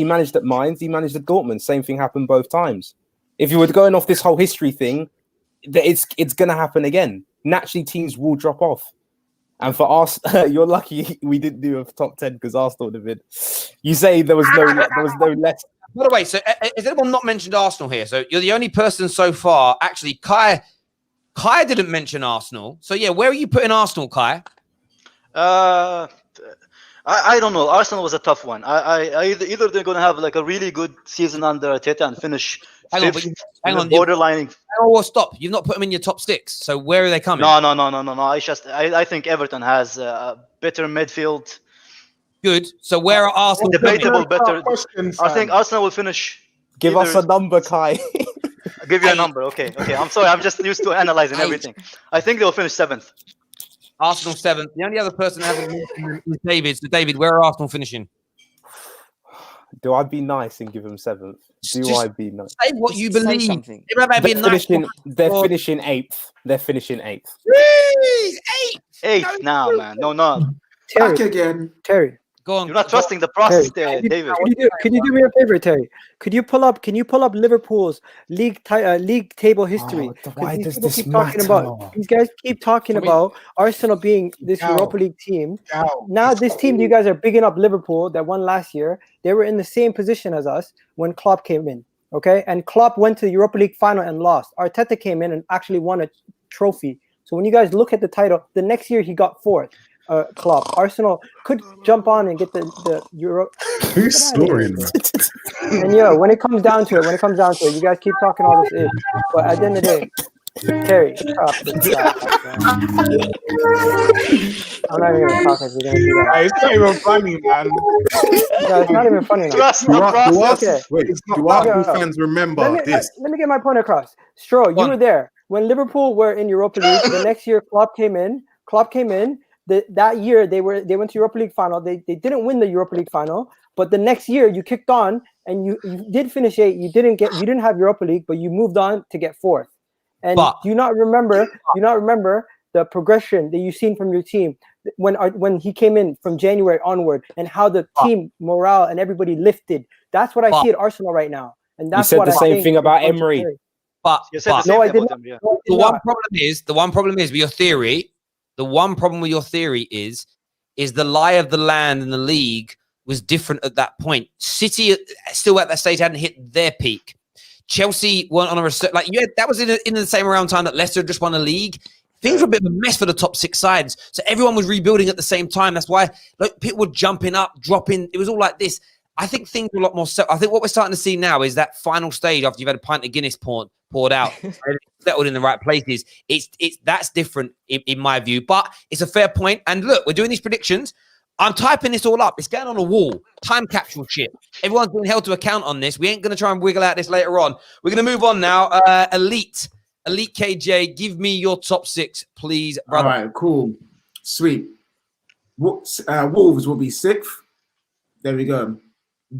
managed at Mainz. He managed at Dortmund. Same thing happened both times. If you were going off this whole history thing, it's going to happen again. Naturally, teams will drop off. And for us, you're lucky we didn't do a top 10 because Arsenal would have been. You say there was no less. By the way, so has anyone not mentioned Arsenal here? So you're the only person so far. Actually, Kai didn't mention Arsenal. So yeah, where are you putting Arsenal, Kai? I don't know. Arsenal was a tough one. Either they're going to have like a really good season under Arteta and finish borderlining. Oh, stop! You've not put them in your top 6. So where are they coming? No. I think Everton has a better midfield. Good. So where are Arsenal? Debatable better. I think Arsenal will finish. Give us a number, Kai. I'll give you a number. Okay. I'm sorry. I'm just used to analyzing everything. I think they'll finish 7th. Arsenal 7th. The only other person having is David. So David, where are Arsenal finishing? Do I be nice and give them 7th? I be nice? Say what you believe. They're finishing 8th. They're finishing 8th. 8th now, man. No. Terry, back again. Terry. Go on. You're not trusting the process there, David. Can you do me a favor, Terry? Can you pull up Liverpool's league table history? Why does These this keep talking matter? about these guys keep talking about Arsenal being this Europa League team. Now this team you guys are bigging up Liverpool that won last year. They were in the same position as us when Klopp came in. Okay, and Klopp went to the Europa League final and lost. Arteta came in and actually won a trophy. So when you guys look at the title, the next year he got 4th. Klopp. Arsenal could jump on and get the Euro. Who's snoring? And yeah, when it comes down to it, you guys keep talking all this ish, but at the end of the day, Terry, stop. I'm not even gonna talk if you're gonna do that. It's not even funny, man. No, it's not even funny. Do Arsenal fans remember this? Let me get my point across. Stro, you were there when Liverpool were in Europa League. The next year, Klopp came in. That year they went to Europa League final. They didn't win the Europa League final, but the next year you kicked on and you did finish 8. You didn't have Europa League, but you moved on to get 4th. And do you not remember the progression that you've seen from your team when he came in from January onward and how the team morale and everybody lifted? That's what I see at Arsenal right now. And that's you said the same thing about Emery. But no, I didn't. The one problem is with your theory. The one problem with your theory is the lie of the land in the league was different at that point. City still at that stage hadn't hit their peak. Chelsea weren't on a that was in the same around time that Leicester just won a league. Things were a bit of a mess for the top 6 sides. So everyone was rebuilding at the same time. That's why people were jumping up, dropping. It was all like this. I think things were a lot more. I think what we're starting to see now is that final stage after you've had a pint of Guinness poured out, settled in the right places. That's different in my view, but it's a fair point. And look, we're doing these predictions. I'm typing this all up. It's going on a wall. Time capsule shit. Everyone's being held to account on this. We ain't going to try and wiggle out this later on. We're going to move on now. Elite KJ, give me your top 6, please, brother. All right, cool. Sweet. Wolves will be 6th. There we go.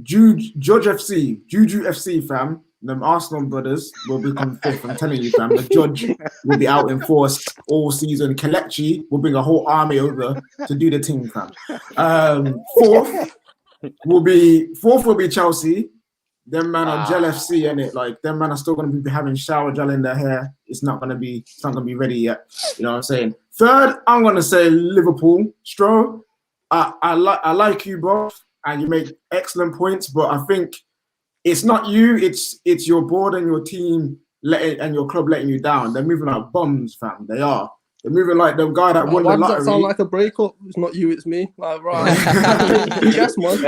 Juju FC, fam. Them Arsenal brothers will become 5th. I'm telling you, fam. The Judge will be out in force all season. Kelechi will bring a whole army over to do the thing, fam. 4th will be Chelsea. Them man are gel FC, innit? Like them man are still gonna be having shower gel in their hair. It's not gonna be ready yet. You know what I'm saying? 3rd, I'm gonna say Liverpool. Stro, I like you both, and you make excellent points, but I think it's not you, it's your board and your team and your club letting you down. They're moving like bums, fam. They are. They're moving like the guy that won the lottery. Why does that sound like a breakup? It's not you, it's me. Like, right. Yes, man.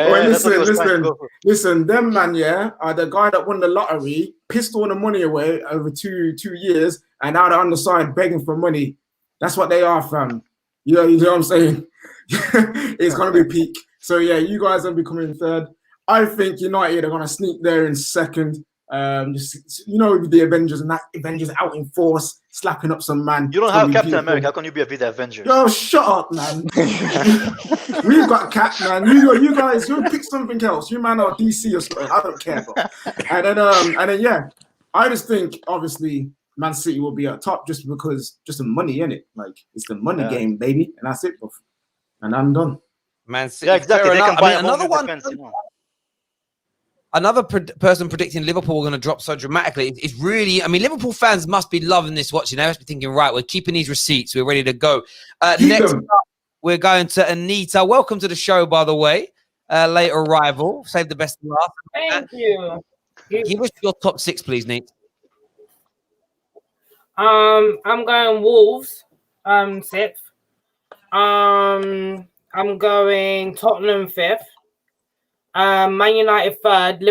Listen, them man, are the guy that won the lottery, pissed all the money away over two years, and now they're on the side begging for money. That's what they are, fam. You know what I'm saying? It's gonna be peak. So yeah, you guys are becoming 3rd. I think United are gonna sneak there in 2nd. Just the Avengers and that Avengers out in force, slapping up some man. You don't have Captain America. How can you be the Avenger? Yo, shut up, man. We've got Cap, man. You guys, you pick something else. You man are DC or something. I don't care, bro. And then yeah, I just think obviously Man City will be at top just because the money in it. Like it's the money game, baby, and that's it, bro. And I'm done. Man City. Yeah, exactly. They can buy another one. Another person predicting Liverpool are going to drop so dramatically is really, Liverpool fans must be loving this watching. They must be thinking, right, we're keeping these receipts. We're ready to go. Next up, we're going to Anita. Welcome to the show, by the way. Late arrival. Save the best for last. Thank you. Give us your top 6, please, Nate. I'm going Wolves, 6th. I'm going Tottenham 5th. Man United 3rd,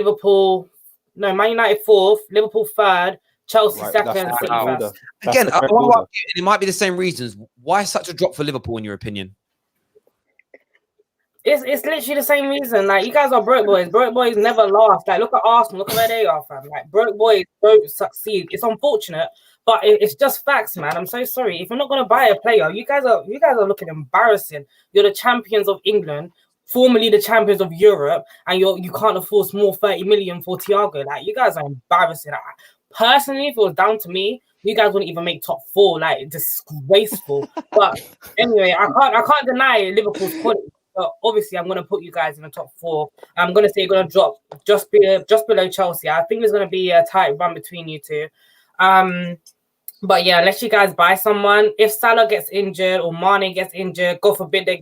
Man United 4th, Liverpool 3rd, Chelsea 2nd, City 1st. Again, it might be the same reasons. Why such a drop for Liverpool, in your opinion? It's literally the same reason. Like, you guys are broke boys. Broke boys never last. Like, look at Arsenal. Look at where they are, fam. Like, broke boys don't succeed. It's unfortunate, but it's just facts, man. I'm so sorry. If you're not going to buy a player, you guys are looking embarrassing. You're the champions of England, formerly the champions of Europe, and you can't afford small 30 million for Thiago. Like, you guys are embarrassing. Personally, if it was down to me, you guys wouldn't even make top 4. Like, disgraceful. But anyway, I can't deny Liverpool's quality. But obviously, I'm going to put you guys in the top 4. I'm going to say you're going to drop just below Chelsea. I think there's going to be a tight run between you two. But yeah, unless you guys buy someone, if Salah gets injured or Mane gets injured, God forbid not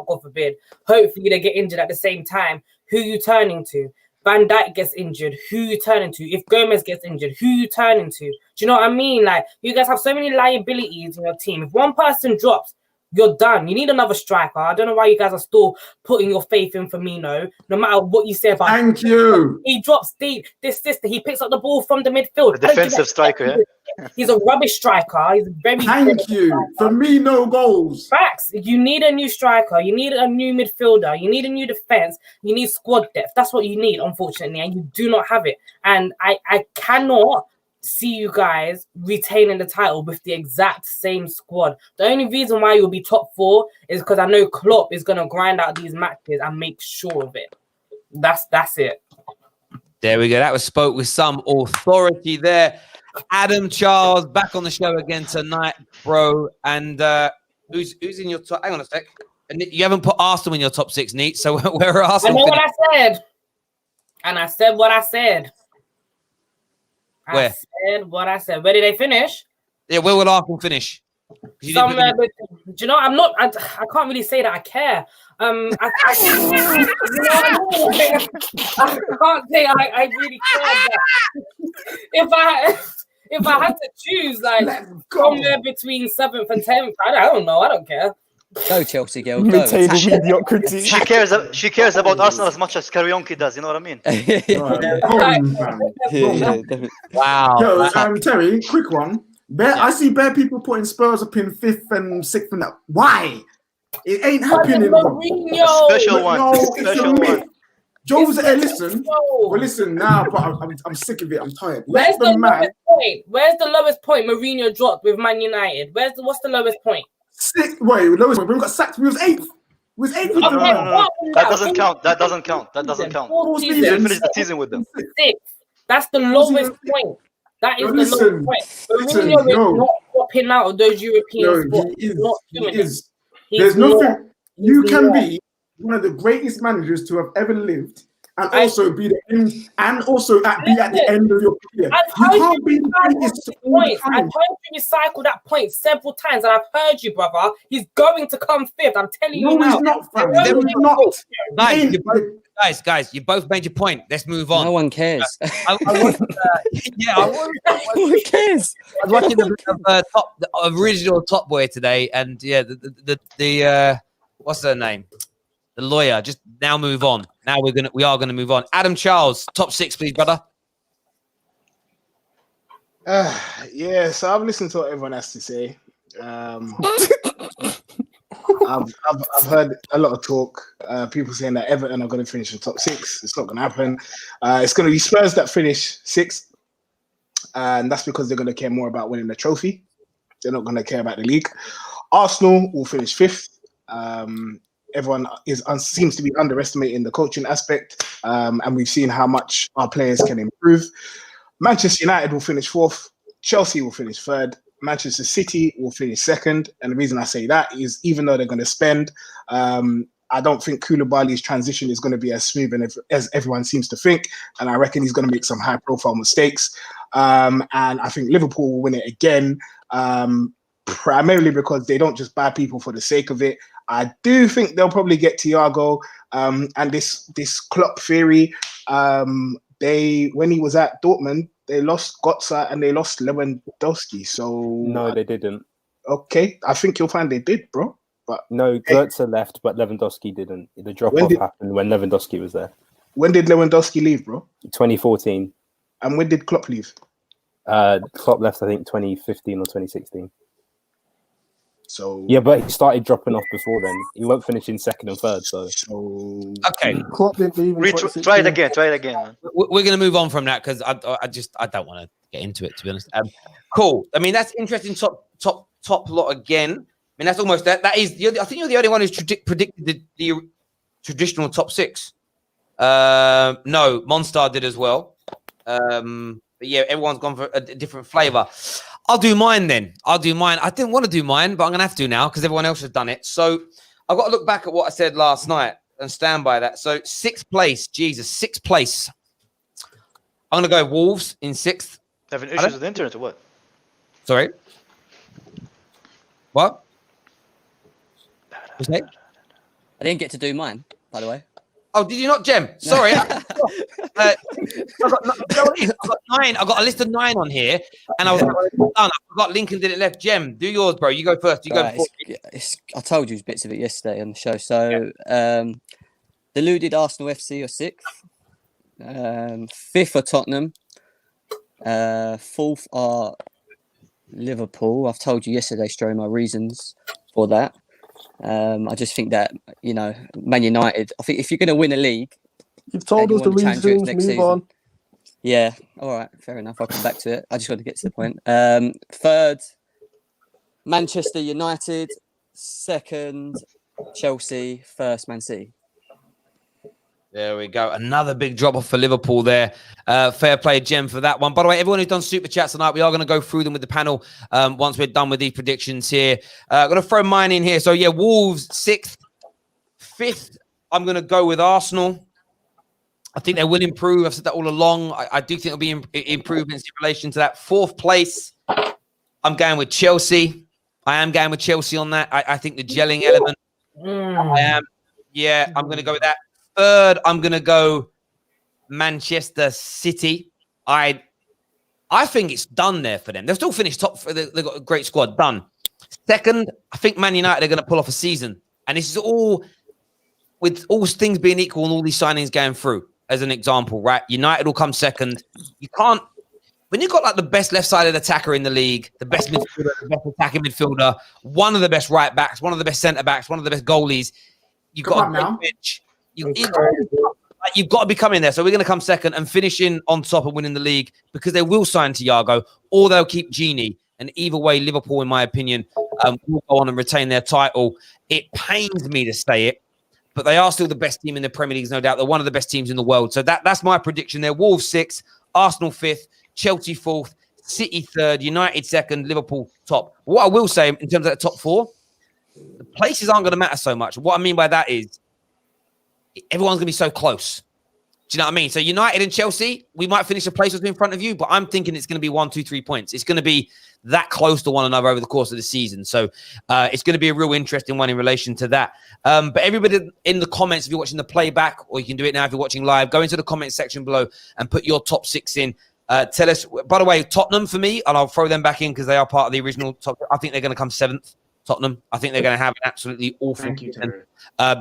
God forbid, hopefully they get injured at the same time, who you turning to? Van Dijk gets injured, who you turning to? If Gomez gets injured, who you turning to? Do you know what I mean? Like, you guys have so many liabilities in your team. If one person drops, you're done. You need another striker. I don't know why you guys are still putting your faith in Firmino, no matter what you say about him. Thank you. He drops deep. He picks up the ball from the midfield. The defensive striker, yeah. He's a rubbish striker. He's very. Thank you. Firmino goals. Facts. You need a new striker. You need a new midfielder. You need a new defense. You need squad depth. That's what you need, unfortunately, and you do not have it. And I cannot see you guys retaining the title with the exact same squad. The only reason why you'll be top 4 is because I know Klopp is going to grind out these matches and make sure of it. That's it. There we go. That was spoke with some authority there. Adam Charles back on the show again tonight, bro. And who's in your top? Hang on a sec. And you haven't put Arsenal in your top 6, Neat. So where are Arsenal? I know what I said. And I said what I said. Where? I said what I said. Where did they finish? Yeah, where will Arsenal finish? Somewhere. Do you know? I can't really say that I care. I can't say I really care. If I had to choose, like somewhere between 7th and 10th, I don't know. I don't care. Go Chelsea, girl. Go. Mediocrity. She cares about Arsenal as much as Karaoke does. You know what I mean? Wow. Yo, Terry, quick one. I see bare people putting Spurs up in 5th and 6th and that. Why? It ain't happening. Mourinho. Special one. No, it's Special a myth. one. Jose, It's listen. Mourinho. Well, listen now, but I'm sick of it. I'm tired. Where's Let the the man. lowest point? Where's the lowest point Mourinho dropped with Man United? What's the lowest point? Wait, lowest point. We got sacked. We was eighth. We was eighth. No. Apart from That doesn't count. That doesn't count. That doesn't count. Fourth We season. didn't finish the season with them. Sixth. That's the lowest point. That is the lowest point. Mourinho is not dropping out of those European spots. He is. Not He doing it. is. He's There's not. nothing. You He's can not. be one of the greatest managers to have ever lived, and also be the end, and also be at the end of your career. I've You heard can't you be the greatest recycle all the points. I've time. heard you recycle that point several times, and I've heard you, brother. He's going to come fifth. I'm telling you No, now. he's not, fam. They're No, he's not. Guys, you both made your point. Let's move on. No one cares. I was, No one cares. I was watching the original Top Boy today, and yeah, the what's her name? The lawyer. Just now move on. Now we are gonna move on. Adam Charles, top 6, please, brother. Yeah, so I've listened to what everyone has to say. I've heard a lot of talk. People saying that Everton are going to finish in top 6. It's not going to happen. It's going to be Spurs that finish 6th, and that's because they're going to care more about winning the trophy. They're not going to care about the league. Arsenal will finish 5th. Everyone seems to be underestimating the coaching aspect, and we've seen how much our players can improve. Manchester United will finish 4th. Chelsea will finish 3rd. Manchester City will finish 2nd. And the reason I say that is even though they're going to spend, I don't think Koulibaly's transition is going to be as smooth as everyone seems to think. And I reckon he's going to make some high-profile mistakes. And I think Liverpool will win it again, primarily because they don't just buy people for the sake of it. I do think they'll probably get Thiago. And this Klopp theory, when he was at Dortmund, they lost Götze and they lost Lewandowski. So No, they didn't. Okay, I think you'll find they did, bro. But no, Götze left, but Lewandowski didn't. The drop-off happened when Lewandowski was there. When did Lewandowski leave, bro? 2014. And when did Klopp leave? Klopp left, I think, 2015 or 2016. So yeah, but he started dropping off before then. He won't finish in 2nd and 3rd. So okay, Klopp didn't leave in Try it again. Try it again, man. We're going to move on from that because I don't want to get into it, to be honest. Cool. I mean, that's interesting. Top lot again. I mean, that's almost that. That is. I think you're the only one who's predicted the traditional top 6. No, Monstar did as well. But yeah, everyone's gone for a different flavor. I'll do mine then. I didn't want to do mine, but I'm going to have to now because everyone else has done it. So I've got to look back at what I said last night and stand by that. So 6th place. Jesus, 6th place. I'm going to go Wolves in 6th. Having issues with the internet or what? Sorry? What? What's that? I didn't get to do mine, by the way. Oh, did you not, Jem? Sorry. I've got 9. I've got a list of 9 on here, and I was like, done. I forgot Lincoln did it left. Jem, do yours, bro. You go first. You go before. I told you bits of it yesterday on the show. So, deluded Arsenal FC are 6th. 5th are Tottenham. 4th are Liverpool. I've told you yesterday, Stroh, my reasons for that. I just think that, Man United, I think if you're going to win a league, you've told us the reasons, move on. Yeah, all right, fair enough. I'll come back to it. I just got to get to the point. 3rd, Manchester United. 2nd, Chelsea. 1st, Man City. There we go. Another big drop off for Liverpool there. Fair play, Jem, for that one. By the way, everyone who's done super chats tonight, we are going to go through them with the panel once we're done with these predictions here. I'm going to throw mine in here. So, yeah, Wolves 6th. 5th, I'm going to go with Arsenal. I think they will improve. I've said that all along. I do think there'll be improvements in relation to that. 4th place, I'm going with Chelsea. I am going with Chelsea on that. I think the gelling element. I am. Yeah, I'm going to go with that. 3rd, I'm going to go Manchester City. I think it's done there for them. They'll still finish top. They've got a great squad. Done. 2nd, I think Man United are going to pull off a season. And this is all with all things being equal and all these signings going through, as an example, right? United will come 2nd. You can't, when you've got like the best left-sided attacker in the league, the best midfielder, the best attacking midfielder, one of the best right backs, one of the best centre backs, one of the best goalies, you've got a great bench. You've got to be coming there. So we're going to come second and finishing on top and winning the league because they will sign Thiago or they'll keep Gini. And either way, Liverpool, in my opinion, will go on and retain their title. It pains me to say it, but they are still the best team in the Premier League, no doubt. They're one of the best teams in the world. So that's my prediction there. Wolves 6th, Arsenal 5th, Chelsea 4th, City 3rd, United 2nd, Liverpool top. What I will say in terms of that top 4, the places aren't going to matter so much. What I mean by that is everyone's going to be so close. Do you know what I mean? So United and Chelsea, we might finish a place or two in front of you, but I'm thinking it's going to be 1, 2, 3 points. It's going to be that close to one another over the course of the season. So it's going to be a real interesting one in relation to that. But everybody in the comments, if you're watching the playback, or you can do it now if you're watching live, go into the comment section below and put your top 6 in. Tell us, by the way, Tottenham for me, and I'll throw them back in because they are part of the original top. I think they're going to come 7th, Tottenham. I think they're going to have an absolutely awful season.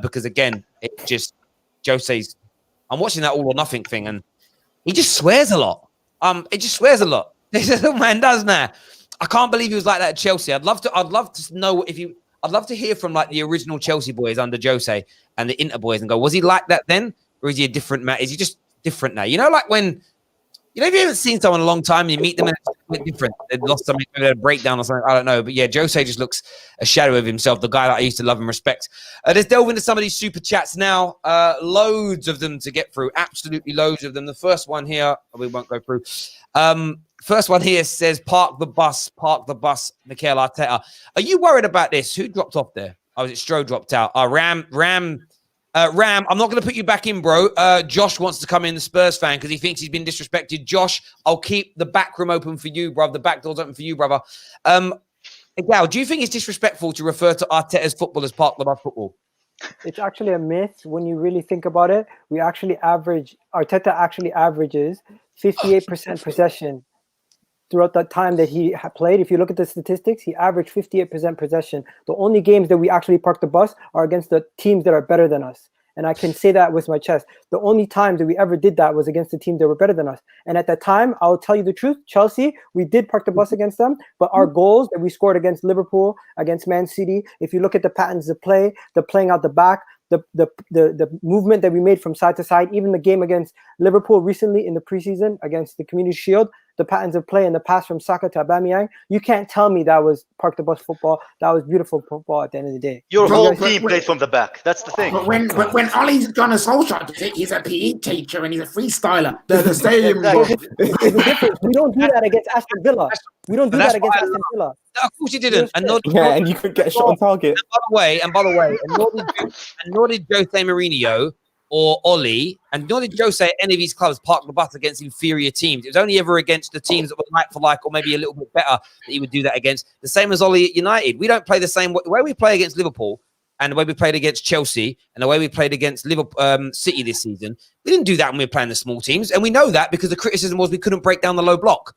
Because again, it just, Jose's, I'm watching that all or nothing thing, and he just swears a lot. It just swears a lot. This little man does now. I can't believe he was like that at Chelsea. I'd love to know if you. I'd love to hear from like the original Chelsea boys under Jose and the Inter boys and go, was he like that then, or is he a different man? Is he just different now? You know, like when. You know, if you haven't seen someone in a long time and you meet them and it's a bit different, they've lost something, maybe they had a breakdown or something, I don't know. But yeah, Jose just looks a shadow of himself, the guy that I used to love and respect. Let's delve into some of these super chats now. Loads of them to get through, absolutely loads of them. The first one here, we won't go through. First one here says, park the bus, Mikel Arteta. Are you worried about this? Who dropped off there? Oh, was it Stroh dropped out? Ram, I'm not going to put you back in, bro. Josh wants to come in, the Spurs fan, because he thinks he's been disrespected. Josh, I'll keep the back room open for you, bro. The back door's open for you, brother. Gal, do you think it's disrespectful to refer to Arteta's football as part of our football? It's actually a myth when you really think about it. Arteta actually averages 58% possession throughout the time that he played. If you look at the statistics, he averaged 58% possession. The only games that we actually park the bus are against the teams that are better than us. And I can say that with my chest. The only time that we ever did that was against the teams that were better than us. And at that time, I'll tell you the truth, Chelsea, we did park the bus against them, but our goals that we scored against Liverpool, against Man City, if you look at the patterns of play, the playing out the back, the movement that we made from side to side, even the game against Liverpool recently in the preseason against the Community Shield, the patterns of play and the pass from Saka to Aubameyang, you can't tell me that was park the bus football. That was beautiful football at the end of the day. Your whole team played from the back. That's the thing. But when Ollie's Gunnar Solskjaer, he's a PE teacher and he's a freestyler. The stadium. There's a difference. We don't do that against Aston Villa. We don't do that against Aston Villa. No, of course you didn't. And you could get a shot on target. And by the way, nor did Jose Mourinho or Ollie, and nor did Jose any of these clubs park the bus against inferior teams. It was only ever against the teams that were like for like or maybe a little bit better that he would do that against. The same as Ollie at United. We don't play the same way we play against Liverpool and the way we played against Chelsea and the way we played against Liverpool, City this season. We didn't do that when we were playing the small teams. And we know that because the criticism was we couldn't break down the low block.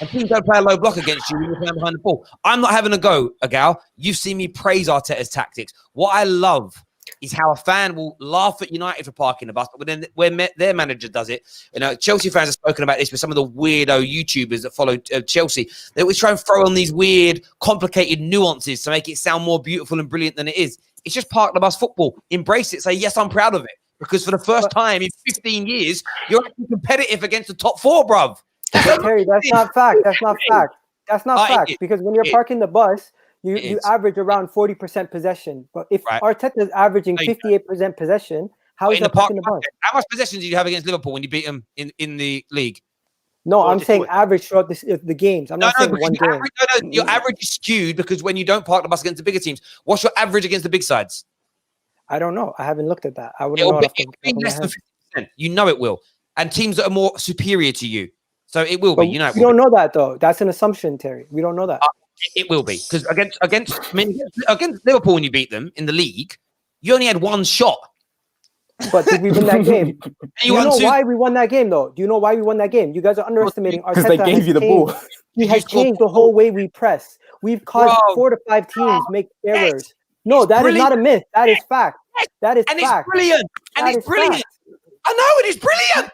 And teams don't play a low block against you when you're playing behind the ball. I'm not having a go, Agal. You've seen me praise Arteta's tactics. What I love is how a fan will laugh at United for parking the bus, but then when their manager does it, you know, Chelsea fans have spoken about this with some of the weirdo YouTubers that follow Chelsea. They always try and throw on these weird, complicated nuances to make it sound more beautiful and brilliant than it is. It's just park the bus football. Embrace it. Say, yes, I'm proud of it. Because for the first time in 15 years, you're actually competitive against the top 4, bruv. Terry, that's not fact. That's not fact. That's not fact. Because when you're parking the bus, you average around 40% possession. But if Arteta is averaging 58% possession, how is that parking the bus? How much possession did you have against Liverpool when you beat them in the league? No, I'm saying average throughout the games. I'm not saying one game. Your average is skewed because when you don't park the bus against the bigger teams, what's your average against the big sides? I don't know. I haven't looked at that. I wouldn't know. It'll be less than 50%. You know it will. And teams that are more superior to you. So it will be. You know, we don't know that though. That's an assumption, Terry. We don't know that. It will be because against Liverpool when you beat them in the league, you only had one shot. But did we win that game? Do you know why we won that game though? Do you know why we won that game? You guys are underestimating Arteta. Because they gave you the ball. He has changed the whole way we press. We've caused 4 to 5 teams make errors. No, that is not a myth. That is fact. That is fact. It's brilliant. And it's brilliant. I know it is brilliant.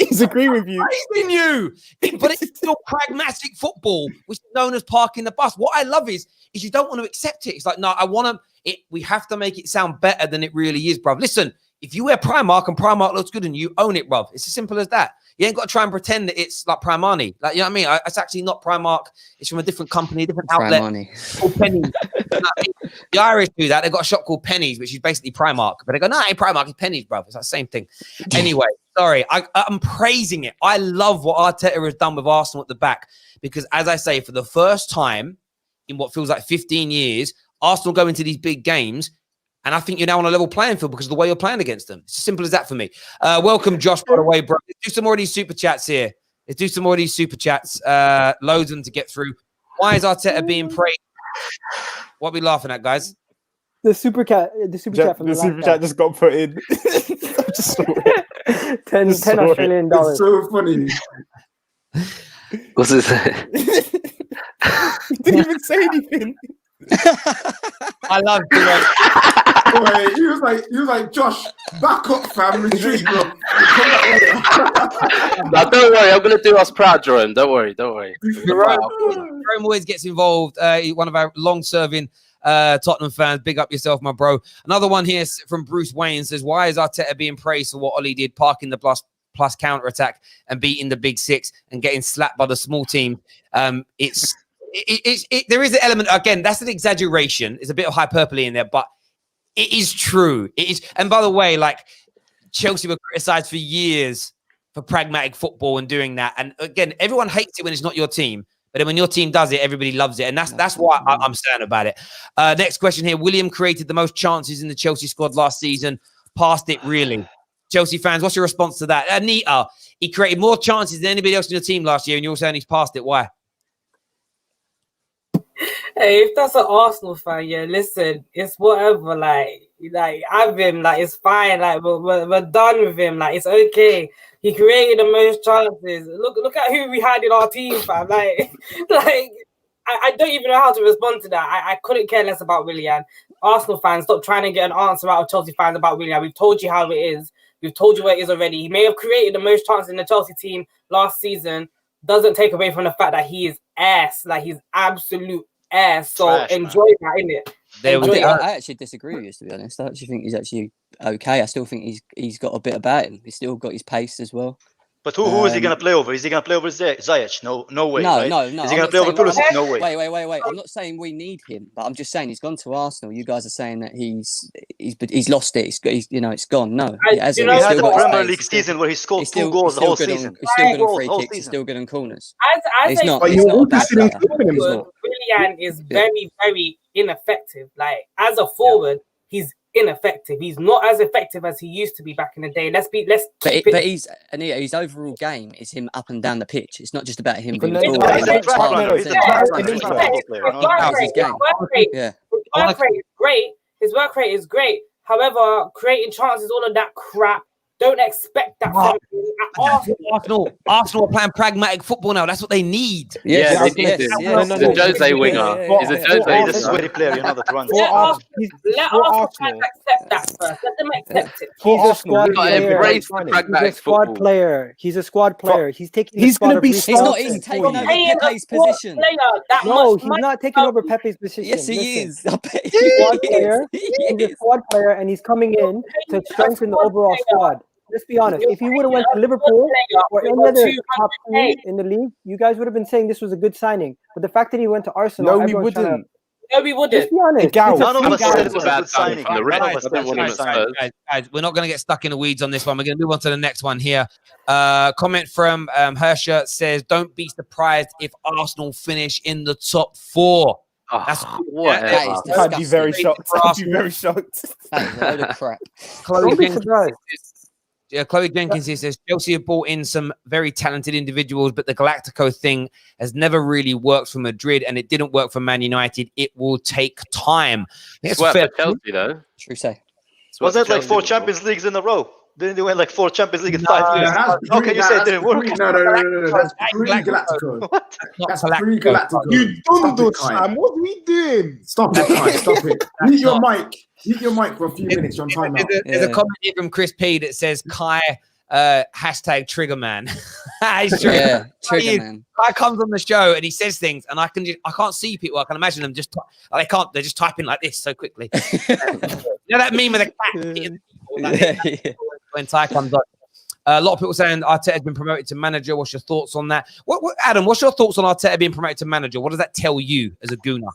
He's agreeing with you. Praising you, but it's still pragmatic football, which is known as parking the bus. What I love is you don't want to accept it. It's like, no, I want to. We have to make it sound better than it really is, bruv. Listen, if you wear Primark and Primark looks good and you own it, bruv, it's as simple as that. You ain't got to try and pretend that it's like Primani. Like, you know what I mean? It's actually not Primark. It's from a different company, a different outlet. Called Pennies. You know what I mean? The Irish do that. They've got a shop called Pennies, which is basically Primark. But they go, no, it ain't Primark. It's Pennies, bruv. It's like the same thing. Anyway, sorry. I'm praising it. I love what Arteta has done with Arsenal at the back. Because as I say, for the first time in what feels like 15 years, Arsenal go into these big games. And I think you're now on a level playing field because of the way you're playing against them. It's as simple as that for me. Welcome, Josh, by the way, bro. Let's do some more of these super chats here. Loads of them to get through. Why is Arteta being praised? What are we laughing at, guys? The super chat from the super chat just got put in. $10 Australian. It's so funny. What's this? He didn't even say anything. I love it. Wait, he was like, Josh, back up, fam, retreat, bro. No, don't worry, I'm gonna do us proud, Jerome. Don't worry. Jerome always gets involved. One of our long-serving Tottenham fans. Big up yourself, my bro. Another one here from Bruce Wayne says, "Why is Arteta being praised for what Ollie did, parking the plus counter attack and beating the big six and getting slapped by the small team?" There is an element, again, that's an exaggeration. There's a bit of hyperbole in there, but it is true. It is. And by the way, like, Chelsea were criticized for years for pragmatic football and doing that. And again, everyone hates it when it's not your team, but then when your team does it, everybody loves it. And that's why I'm saying about it. Next question here. William created the most chances in the Chelsea squad last season. Passed it, really. Chelsea fans, what's your response to that? Anita, he created more chances than anybody else in your team last year, and you're saying he's passed it. Why? Hey, if that's an Arsenal fan, yeah, listen, it's whatever. Like have him. Like, it's fine. Like, we're done with him. Like, it's okay. He created the most chances. Look at who we had in our team, fam. Like, I don't even know how to respond to that. I couldn't care less about Willian. Arsenal fans, stop trying to get an answer out of Chelsea fans about Willian. We've told you how it is. We've told you where it is already. He may have created the most chances in the Chelsea team last season. Doesn't take away from the fact that he is ass. Like, he's absolute ass. So Trash, enjoy that, innit? I actually disagree with you, to be honest. I actually think he's actually okay. I still think he's got a bit about him. He's still got his pace as well. But who is he going to play over? Is he going to play over Ziyech? No way. No, right? no. Is he going to play over Pulisic? No way. Wait. I'm not saying we need him, but I'm just saying he's gone to Arsenal. You guys are saying that he's lost it. It's gone. No, he had the Premier League season where he scored 2 goals the whole season. He's still good on free kicks. He's still good on corners. Willian is very, very ineffective. Like, as a forward, he's ineffective. He's not as effective as he used to be back in the day. But his overall game is him up and down the pitch. It's not just about him being His work rate is great. However, creating chances, all of that crap, don't expect that from him. Arsenal are playing pragmatic football now. That's what they need. He's a Jose winger. He's a Jose. He's a sweaty player, you know, that runs. Let Arsenal fans accept that first. Let them accept it. He's a squad player. He's a squad player. He's taking. He's going to be. He's not even taking over Pepe's position. No, he's not taking over Pepe's position. Yes, he is. He's a squad player, and he's coming in to strengthen the overall squad. Let's be honest. If he would have went to Liverpool or any other top team in the league, you guys would have been saying this was a good signing. But the fact that he went to Arsenal, No, we wouldn't. Let's be honest. None of us said it was a good signing. Guys, we're not going to get stuck in the weeds on this one. We're going to move on to the next one here. Comment from Hersher says, "Don't be surprised if Arsenal finish in the top 4." That's I'd be very shocked. I'd be very shocked. That is a load of crap. Chloe Jenkins here says Chelsea have brought in some very talented individuals, but the Galactico thing has never really worked for Madrid, and it didn't work for Man United. It will take time. It's worked for Chelsea, though. True say. Was that like 4 Champions Leagues in a row? Didn't they win like 4 Champions League in 5 years? How can you say it didn't work? No. That's pre-Galactico. What? That's pre-Galactico. You dumb Sam. What are we doing? Stop it. Mute your mic. Mute your mic for a few minutes. You're on timeout. There's a comment here from Chris P that says Kai hashtag trigger man. He's true. Yeah, trigger man. Kai comes on the show and he says things, and I can't see people. I can imagine them just they're just typing like this so quickly. You know that meme of the cat when Ty comes on. A lot of people saying Arteta has been promoted to manager. What's your thoughts on that? Adam, what's your thoughts on Arteta being promoted to manager? What does that tell you as a Gooner?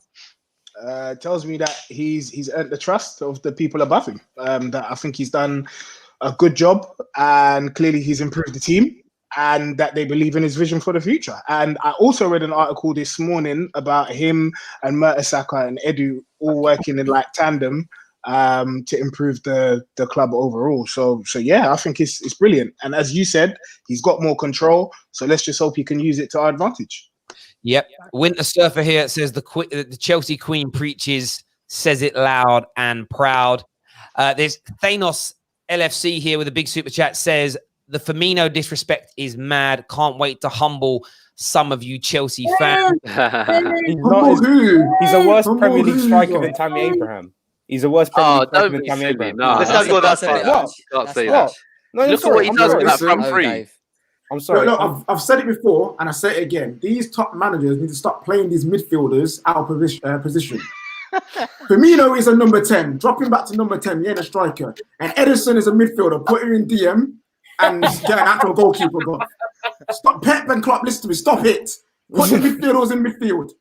Tells me that he's earned the trust of the people above him. That I think he's done a good job, and clearly he's improved the team, and that they believe in his vision for the future. And I also read an article this morning about him and Mertesacker and Edu all working in like tandem to improve the club overall. So yeah, I think it's brilliant. And as you said, he's got more control. So let's just hope he can use it to our advantage. Yep. Winter Surfer here says the Chelsea Queen preaches, says it loud and proud. There's Thanos LFC here with a big super chat, says the Firmino disrespect is mad. Can't wait to humble some of you Chelsea fans. He's a worse Premier League striker than Tammy Abraham. He's a worse Premier League striker than Tammy Abraham. No, let's not go that far. Can't say that. No, Look at what he does with that front three. I'm sorry. Look, I've said it before, and I say it again. These top managers need to stop playing these midfielders out of position. Firmino is a number 10. Drop him back to number 10. He ain't a striker. And Edison is a midfielder. Put him in DM and get an actual goalkeeper. God. Stop. Pep and Klopp, listen to me. Stop it. Put the midfielders in midfield.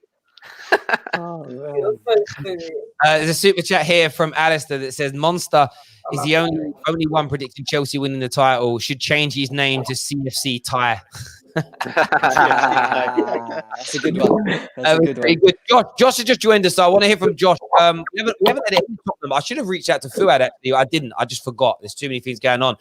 There's a super chat here from Alistair that says Monster is the only one predicting Chelsea winning the title. Should change his name to CFC Ty. That's a good one. Very good. Josh has just joined us, so I want to hear from Josh. We haven't had any Tottenham. I should have reached out to Fuad actually. I didn't. I just forgot. There's too many things going on.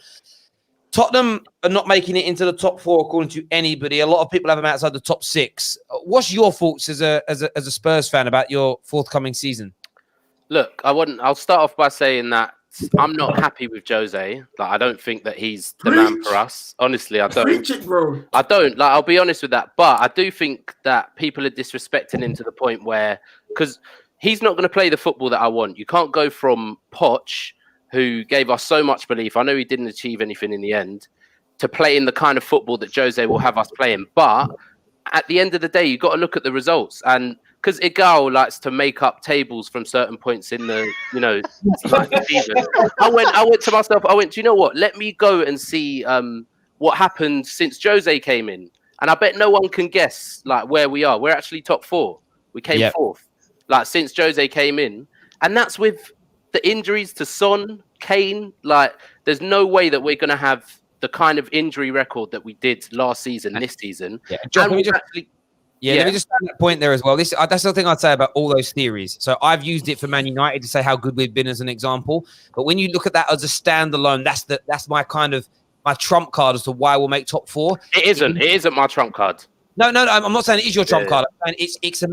Tottenham are not making it into the top 4 according to anybody. A lot of people have them outside the top 6. What's your thoughts as a Spurs fan about your forthcoming season? Look, I'll start off by saying that I'm not happy with Jose. Like, I don't think that he's the man for us. Honestly, I don't. Preach it, bro. I don't. Like, I'll be honest with that. But I do think that people are disrespecting him to the point where, because he's not going to play the football that I want. You can't go from Poch, who gave us so much belief. I know he didn't achieve anything in the end, to playing the kind of football that Jose will have us playing. But at the end of the day, you've got to look at the results. And because Igal likes to make up tables from certain points in the, like the season, I went to myself, do you know what? Let me go and see what happened since Jose came in. And I bet no one can guess like where we are. We're actually top 4. We came 4th, like since Jose came in. And that's with the injuries to Son, Kane. Like, there's no way that we're going to have the kind of injury record that we did last season, this season. Yeah. John, let me just stand that point there as well. That's the thing I'd say about all those theories. So I've used it for Man United to say how good we've been as an example. But when you look at that as a standalone, that's my kind of my trump card as to why we'll make top 4. It isn't my trump card. No, I'm not saying it is your trump card. I'm saying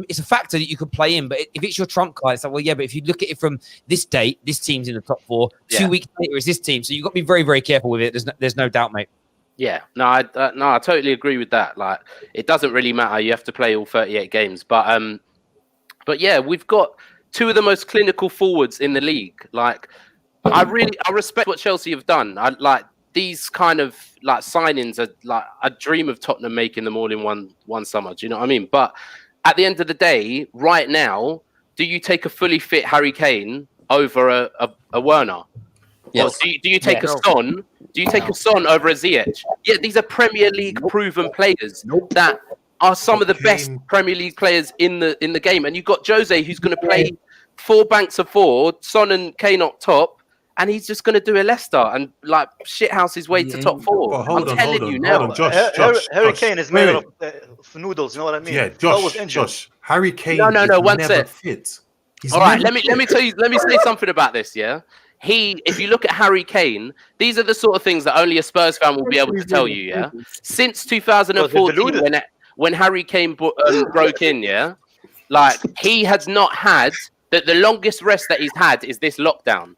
it's a factor that you could play in. But if it's your trump card, it's like, well, yeah, but if you look at it from this date, this team's in the top 4. 2 weeks later is this team. So you've got to be very, very careful with it. There's no doubt, mate. Yeah, I totally agree with that. Like, it doesn't really matter. You have to play all 38 games. But yeah, we've got 2 of the most clinical forwards in the league. Like, I respect what Chelsea have done. I like these kind of like signings are like a dream of Tottenham making them all in one summer. Do you know what I mean? But at the end of the day, right now, do you take a fully fit Harry Kane over a Werner? Yes. Or do you take a Son? Do you take a Son over a Ziyech? Yeah, these are Premier League proven players that are some of the best Premier League players in the game. And you've got Jose, who's going to play 4 banks of 4, Son and Kane up top. And he's just going to do a Leicester and like shithouse his way to top 4. I'm telling you now. Harry Kane is made of noodles. You know what I mean? Yeah, Josh. Harry Kane. No. One sec. All right, let me tell you. Let me say something about this. Yeah, if you look at Harry Kane, these are the sort of things that only a Spurs fan will be able to tell you. Yeah, since 2014, when Harry Kane broke in, yeah, like he has not had the longest rest that he's had is this lockdown.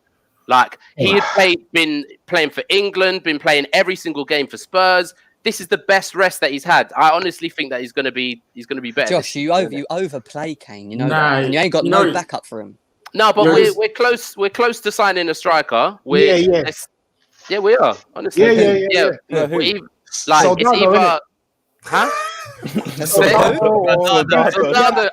Like, he had been playing for England, been playing every single game for Spurs. This is the best rest that he's had. I honestly think that he's going to be better. Josh, you overplay Kane, and you ain't got no backup for him. No, but Yes. we're close. We're close to signing a striker. Yeah, we are. Honestly, Yeah. We're even, like Soldado, it's either, huh? Soldado.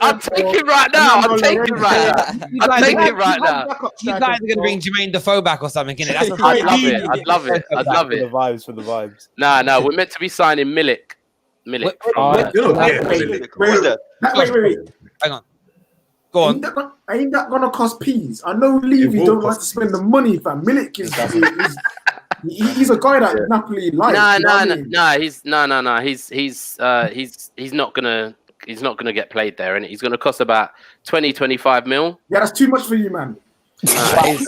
I'm taking right now. I'm taking right now. I'm taking right now. You guys are going to bring Jermaine Defoe back or something, innit? That's I'd love it. I'd love it. I'd love For the it. vibes, for the vibes. No, we're meant to be signing Milik. Milik. Who's that? Wait. Hang on. Go on. Ain't that gonna cost peas? I know Levy don't like to spend the money, fam. Milik he's a guy that Napoli likes. He's not gonna get played there, and he's gonna cost about 25 mil. Yeah, that's too much for you, man. Guys,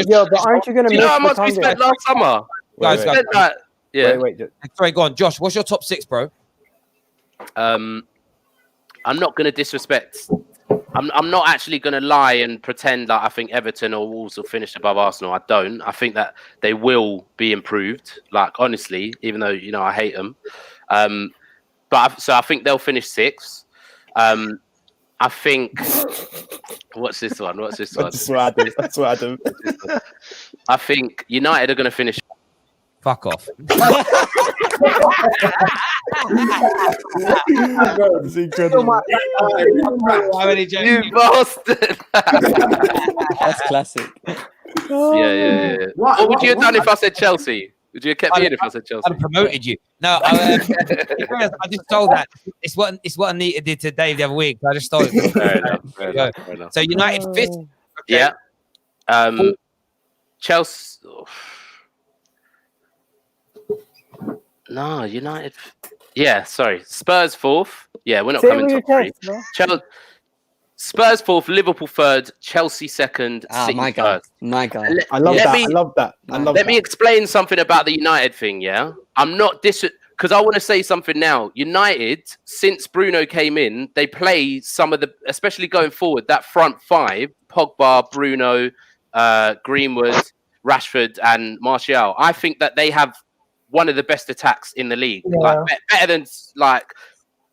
Yo, but aren't you gonna Do you know how much we spent last summer? Guys, Wait. Sorry, go on, Josh. What's your top 6, bro? I'm not gonna disrespect. I'm not actually going to lie and pretend that I think Everton or Wolves will finish above Arsenal. I don't. I think that they will be improved. Like, honestly, even though, I hate them. So I think they'll finish 6th. I think... What's this one? That's what Adam. I think United are going to finish... Fuck off. It's incredible. You bastard. That's classic. Yeah. What would you have done if I said Chelsea? Would you have kept me in if I said Chelsea? I'd promoted you. No, I just stole that. It's what Anita did to Dave the other week. I just stole it. Fair enough. So United 5th. Okay. Yeah. Chelsea... No, United. Yeah, sorry. Spurs 4th. Yeah, we're not coming top 3. Spurs 4th, Liverpool 3rd, Chelsea 2nd, City my God. 1st. I love that. Let me explain something about the United thing, yeah? I'm not because I want to say something now. United, since Bruno came in, they play some of the, especially going forward, that front 5, Pogba, Bruno, Greenwood, Rashford, and Martial. I think that they have one of the best attacks in the league, better than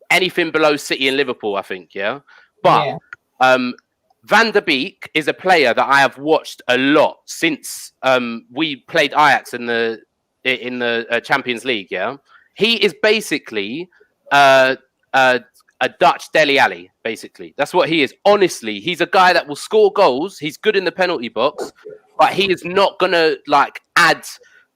anything below City and Liverpool, I think. Yeah, but Van der Beek is a player that I have watched a lot since we played Ajax in the Champions League. Yeah, he is basically a Dutch Dele Alli. Basically, that's what he is. Honestly, he's a guy that will score goals. He's good in the penalty box, but he is not gonna add.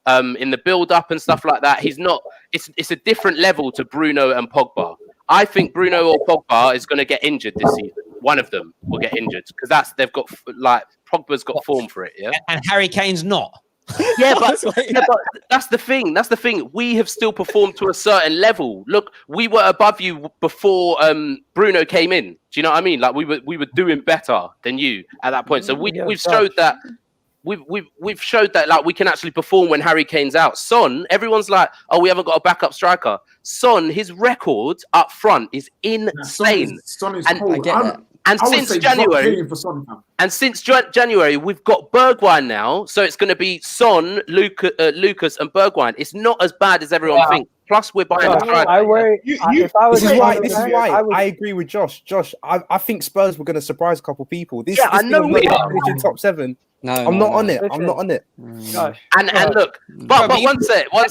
In the build-up and stuff like that, he's not. It's a different level to Bruno and Pogba. I think Bruno or Pogba is going to get injured this season. One of them will get injured because they've got Pogba's got form for it. Yeah, and Harry Kane's not. Yeah, but that's the thing. That's the thing. We have still performed to a certain level. Look, we were above you before Bruno came in. Do you know what I mean? Like we were doing better than you at that point. So we've showed that. We've showed that we can actually perform when Harry Kane's out. Son, everyone's like, oh, we haven't got a backup striker. Son, his record up front is insane. Son is cold. And since January, we've got Bergwijn now, so it's going to be Son, Lucas, and Bergwijn. It's not as bad as everyone thinks. Plus, we're buying a striker. I worry. This is why I agree with Josh. I think Spurs were going to surprise a couple people. I know we are finishing top 7. No, I'm not on it. I'm not on it. And look, but one sec. Do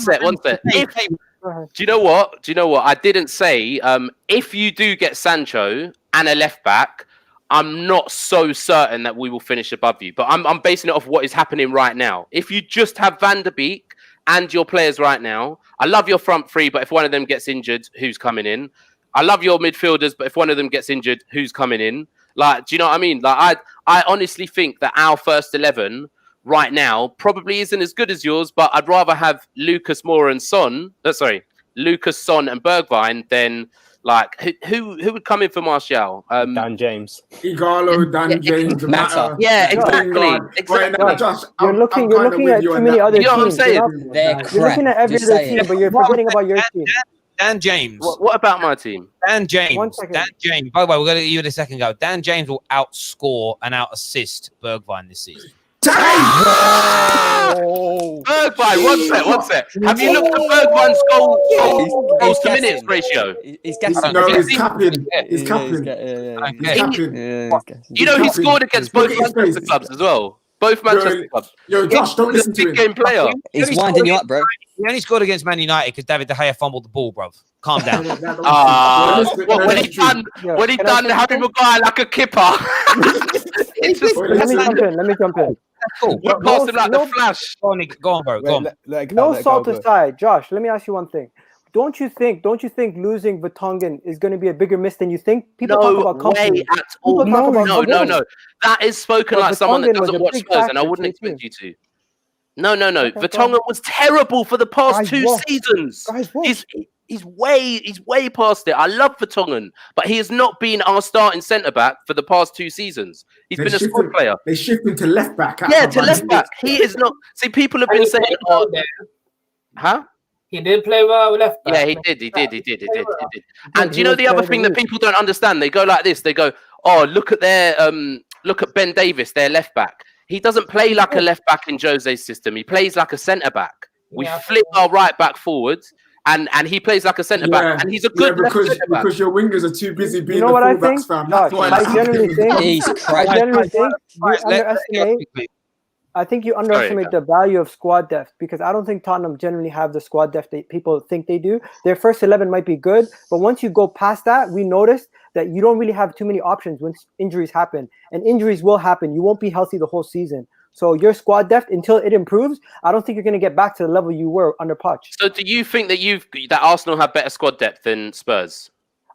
you know what? I didn't say. If you do get Sancho and a left back, I'm not so certain that we will finish above you. But I'm basing it off what is happening right now. If you just have Van der Beek and your players right now, I love your front 3, but if one of them gets injured, who's coming in? I love your midfielders, but if one of them gets injured, who's coming in? Do you know what I mean? I honestly think that our first 11 right now probably isn't as good as yours, but I'd rather have Lucas, Son, and Bergwijn than who would come in for Martial? Dan James. Igalo, Dan James. Mata. Yeah, exactly. You're looking at too many other teams. You know what I'm saying? You're looking at every other team, but you're forgetting about your team. Dan James. What about my team? Dan James. Dan James. By the way, we're going to give you a second go. Dan James will outscore and out-assist Bergwijn this season. Bergwijn, one sec. Have you looked at Bergwijn's goals to minutes ratio? He's gassing. No, he's capping. He's capping. You know, he scored against both Manchester clubs as well. Both Manchester clubs. Yo, Josh, don't listen to him. Game player. He's winding you up, bro. He only scored against Man United because David De Gea fumbled the ball, bruv. Calm down. When he done Harry Maguire like a kipper. Let me jump in. Cool. We're passing like the flash. Go on, bro. Go on. No salt aside, Josh. Let me ask you one thing. Don't you think losing Vertonghen is going to be a bigger miss than you think? People talk about company. At all. No. That is spoken like someone that doesn't watch Spurs, and I wouldn't expect you to. No. Vertonghen was terrible for the past two seasons. He's way past it. I love Vertonghen, but he has not been our starting centre back for the past 2 seasons. He's been a squad player. They shifted to left back. Yeah, to left back. He is not. See, people have been saying, huh? He did play well with left back. Yeah, he did. And do you know the other thing that people don't understand? They go like this. They go, "Oh, look at Ben Davis, their left back. He doesn't play like a left back in Jose's system. He plays like a centre back. We flip our right back forwards, and he plays like a centre back, and he's a good because your wingers are too busy being the fullbacks, fam. That's why I generally think he's I think you underestimate the value of squad depth because I don't think Tottenham generally have the squad depth that people think they do. Their first 11 might be good, but once you go past that, we noticed that you don't really have too many options when injuries happen, and injuries will happen. You won't be healthy the whole season. So your squad depth, until it improves, I don't think you're going to get back to the level you were under Poch. So do you think that Arsenal have better squad depth than Spurs?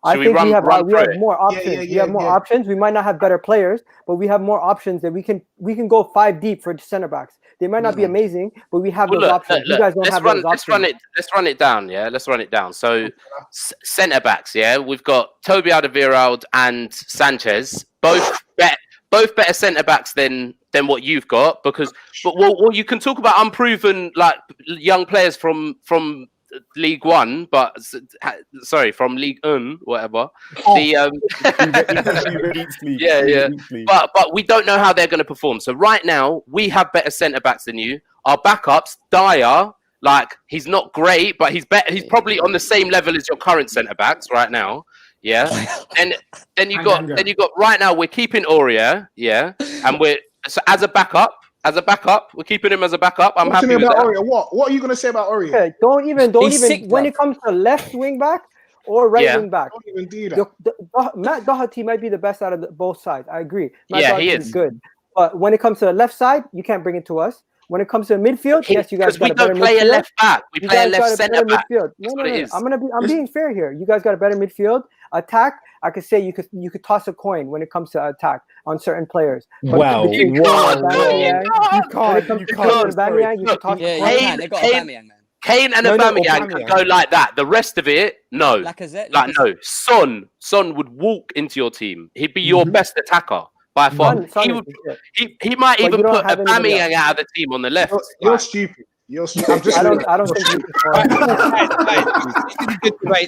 I think we have more options. We have more options. We might not have better players, but we have more options that we can go 5 deep for centre backs. They might not be amazing, but we have those options. You guys don't have those options. Let's run it down. Yeah, let's run it down. So centre backs. Yeah, we've got Toby Alderweireld and Sanchez, both better centre backs than what you've got. But you can talk about unproven like young players from League One, but sorry, from League One, whatever. But we don't know how they're going to perform. So right now, we have better centre backs than you. Our backups, Dyer, like he's not great, but he's better. He's probably on the same level as your current centre backs right now. Yeah, and then you got right now we're keeping Aurier, and we're so as a backup, we're keeping him as a backup. I'm happy with that. Aurier? What are you gonna say about Aurier? Okay, don't even when it comes to left wing back or right wing back. Don't even do that. Matt Doherty might be the best out of both sides. I agree. He is good, but when it comes to the left side, you can't bring it to us. When it comes to midfield, yes, you guys got a better midfield. We don't play a left back. We play a left centre back. No. I'm being fair here. You guys got a better midfield. Attack, I could say you could toss a coin when it comes to attack on certain players. But wow. You can't. Kane and Aubameyang could go like that. The rest of it, no. No. Son would walk into your team. He'd be your best attacker. By far, he might even put Aubameyang out of the team on the left. You're stupid. I don't think.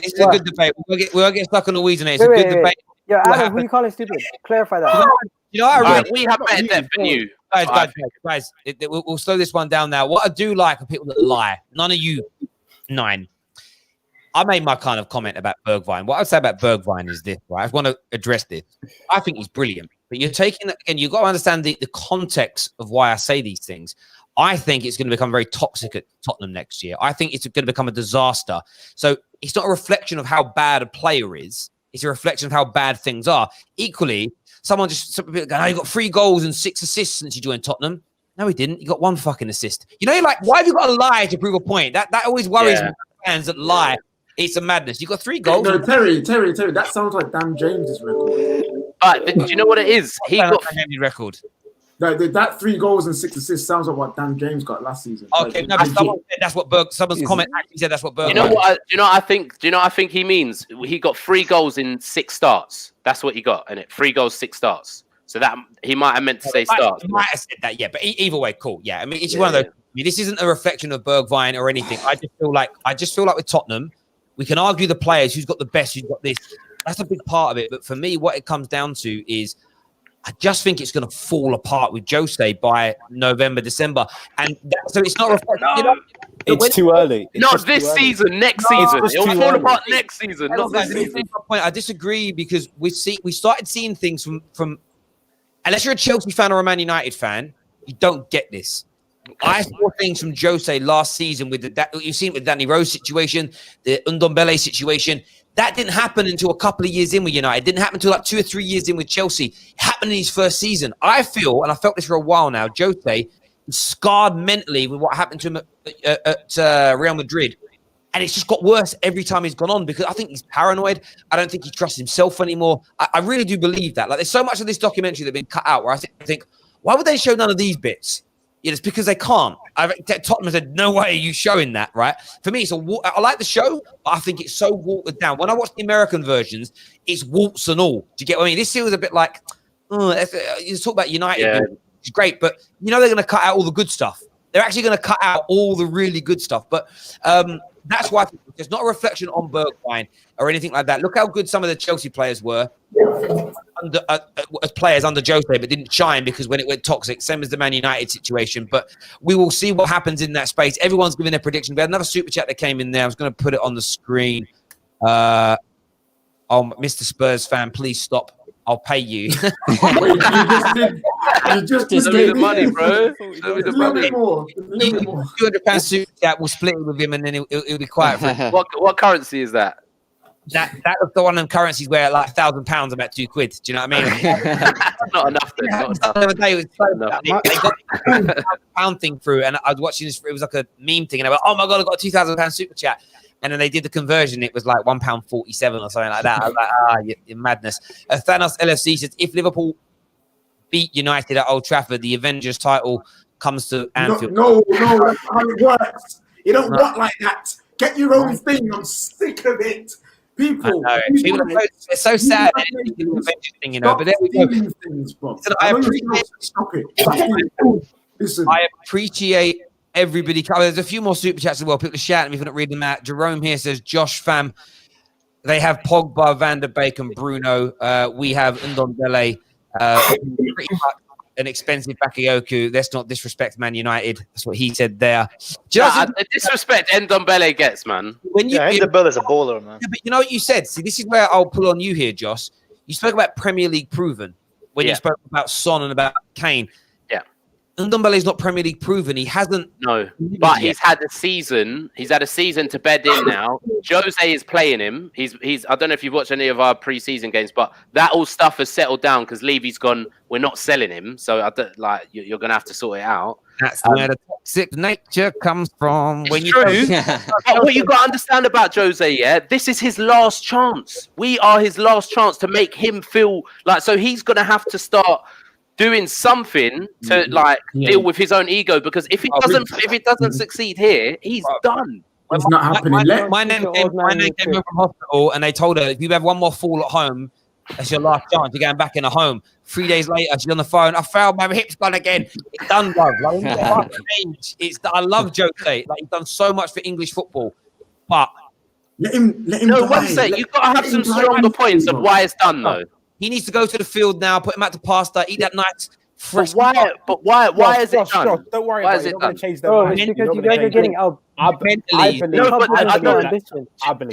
This is a good debate. We'll get stuck on the weeds in it. It's a good debate. Yeah, Adam, who you calling stupid? Clarify that. You know, we have better depth than you. Guys, we'll slow this one down now. What I do like are people that lie. None of you 9. I made my kind of comment about Bergwijn. What I'd say about Bergwijn is this, right? I want to address this. I think he's brilliant. But you're taking that, and you've got to understand the context of why I say these things. I think it's going to become very toxic at Tottenham next year. I think it's going to become a disaster. So it's not a reflection of how bad a player is. It's a reflection of how bad things are. Equally, some people go, oh, you got 3 goals and 6 assists since you joined Tottenham. No, he didn't. He got 1 fucking assist. You know, you're like, why have you got to lie to prove a point? That always worries me, fans that lie. It's a madness. You got 3 goals. No, Terry, that sounds like Dan James's record. But do you know what it is? He got Dan record. That 3 goals and 6 assists sounds like what Dan James got last season. Okay, no, but someone said that's what someone's comment actually said that's what Berg. You know what I think he means? He got 3 goals in 6 starts. That's what he got, and 3 goals, 6 starts. So that he might have meant to say starts. He might have said that, yeah. But either way, cool. Yeah, I mean, it's one of those. I mean, this isn't a reflection of Bergwijn or anything. I just feel like with Tottenham, we can argue the players who's got the best, who's got this. That's a big part of it. But for me, what it comes down to is I just think it's going to fall apart with Jose by November, December, and so it's not reflecting. You know, It's too early. It's Not just too this early. season, next No, season. it's It'll too fall early. apart next season, not this Guys, this is season. my point. I disagree because we started seeing things from unless you're a Chelsea fan or a Man United fan, you don't get this. I saw things from Jose last season with you've seen it with Danny Rose situation, the Ndombele situation. That didn't happen until a couple of years in with United. It didn't happen until like 2 or 3 years in with Chelsea. It happened in his first season. I feel, and I felt this for a while now, Jose is scarred mentally with what happened to him at Real Madrid. And it's just got worse every time he's gone on because I think he's paranoid. I don't think he trusts himself anymore. I really do believe that. Like, there's so much of this documentary that's been cut out where I think, why would they show none of these bits? Yeah, it's because they can't. Tottenham said, no way are you showing that, right? For me, I like the show, but I think it's so watered down. When I watch the American versions, it's warts and all. Do you get what I mean? This feels a bit like, you talk about United, Yeah. it's great, but you know they're going to cut out all the good stuff. They're actually going to cut out all the really good stuff. But that's why there's not a reflection on Bergwijn or anything like that. Look how good some of the Chelsea players were as players under Jose, but didn't shine because when it went toxic, same as the Man United situation. But we will see what happens in that space. Everyone's giving their prediction. We had another super chat that came in there. I was going to put it on the screen. Mr. Spurs fan, please stop. I'll pay you. You just Show me the money, bro. Show me the money. £200 super chat. We'll split it with him, and then it'll be quiet for him. What currency is that? That was the one of them currencies where like £1,000 about £2. Do you know what I mean? Not enough. Then. Not enough. The other day, it was so they got the £1,000 thing through, and I was watching this. It was like a meme thing, and I went, "Oh my god, I got a £2,000 super chat!" And then they did the conversion. It was like £1.47 or something like that. I was like, you're madness. Thanos LFC says, if Liverpool beat United at Old Trafford, the Avengers title comes to Anfield. No, that's how it works. It don't work like that. Get your own thing. I'm sick of it. People are so sad. Thing, you know. But there we go. Listen, I appreciate everybody. There's a few more super chats as well. People are shouting me for not reading them out. Jerome here says, Josh fam, they have Pogba, Van der Beek, and Bruno. We have Ndombele. Pretty much an expensive Bakayoko. Let's not disrespect Man United. That's what he said there. The disrespect Ndombele gets, man. Ndombele is a bowler, man. Yeah, but you know what you said? See, this is where I'll pull on you here, Josh. You spoke about Premier League proven when you spoke about Son and about Kane. Yeah. Ndombele is not Premier League proven. He hasn't. No, but he's had a season. He's had a season to bed in now. Jose is playing him. He's. I don't know if you've watched any of our pre-season games, but that all stuff has settled down because Levy's gone. We're not selling him, so I don't, you're going to have to sort it out. That's where the toxic nature comes from. When you true. But what you got to understand about Jose, this is his last chance. We are his last chance to make him feel like. So he's going to have to start doing something to deal with his own ego, because if it doesn't succeed here, he's done. It's not happening. My name came from hospital, and they told her, if you have one more fall at home, that's your last chance. You're going back in a home. 3 days later, she's on the phone. I failed. My hip's gone again. It's done, bro. I love Jose. Like, he's done so much for English football, but let him. No, one sec. You've got to have some stronger points of why it's done, though. He needs to go to the field now. Put him out to pasta. Eat that nice. But why is it done? Josh, don't worry about it. You're going to change their Bro, mind. it's because you guys are getting out. I believe. Do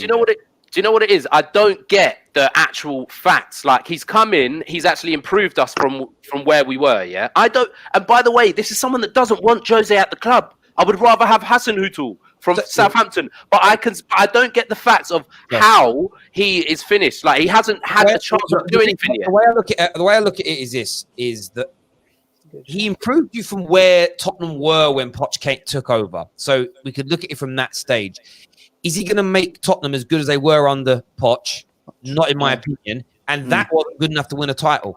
you know what it? Do you know what it is? I don't get the actual facts. Like, he's come in, he's actually improved us from where we were. Yeah, I don't. And by the way, this is someone that doesn't want Jose at the club. I would rather have Hassan Hutul from Southampton, but I don't get the facts of how he is finished. Like, he hasn't had a chance to do anything yet. The way I look at it is that he improved you from where Tottenham were when Poch took over. So we could look at it from that stage. Is he going to make Tottenham as good as they were under Poch? Not in my opinion. And that wasn't good enough to win a title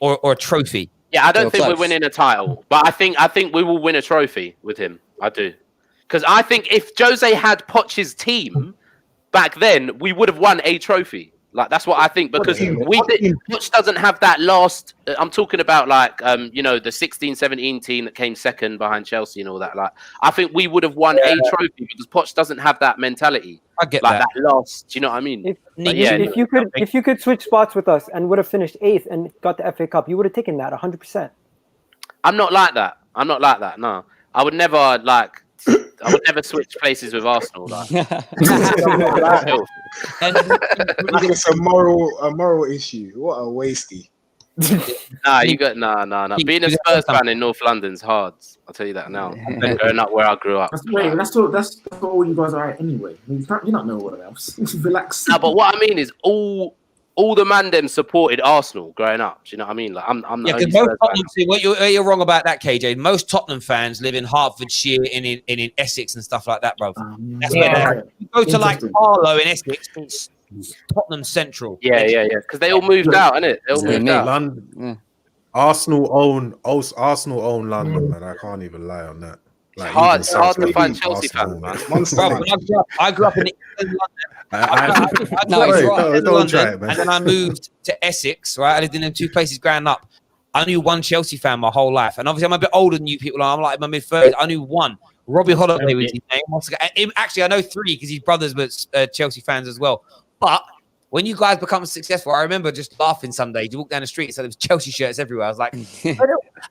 or a trophy. Yeah, I don't think we're winning a title, but I think we will win a trophy with him. I do. Because I think if Jose had Poch's team back then, we would have won a trophy. Like that's what I think because Poch doesn't have that last. I'm talking about like the 16-17 team that came second behind Chelsea and all that. Like I think we would have won a trophy because Poch doesn't have that mentality. I get that last. Do you know what I mean? If you could switch spots with us and would have finished 8th and got the FA Cup, you would have taken that 100%. I'm not like that. No, I would never switch places with Arsenal. Like. It's a moral issue. What a wasty. Nah. Being a Spurs fan in North London's hard. I'll tell you that now. Growing up where I grew up. That's all you guys are at anyway. You don't know what else. Relax. No, but what I mean is all the man them supported Arsenal growing up. Do you know what I mean? Like I'm the only Spurs fan. You're wrong about that, KJ. Most Tottenham fans live in Hertfordshire and in Essex and stuff like that, bro. That's where you go to like Harlow in Essex. It's Tottenham Central. Yeah. Because they all moved out, innit? They all moved out. London. Yeah. Arsenal own London, man. I can't even lie on that. Like, it's hard to find Chelsea fans, man. I grew up in London, and then I moved to Essex. Right, I lived in them two places growing up. I knew one Chelsea fan my whole life, and obviously I'm a bit older than you people. I'm like in my mid-30s. I knew one. Robbie Holiday was his name. Actually, I know 3 because his brothers were Chelsea fans as well. But when you guys become successful, I remember just laughing some days. You walk down the street, so there was Chelsea shirts everywhere. I was like, and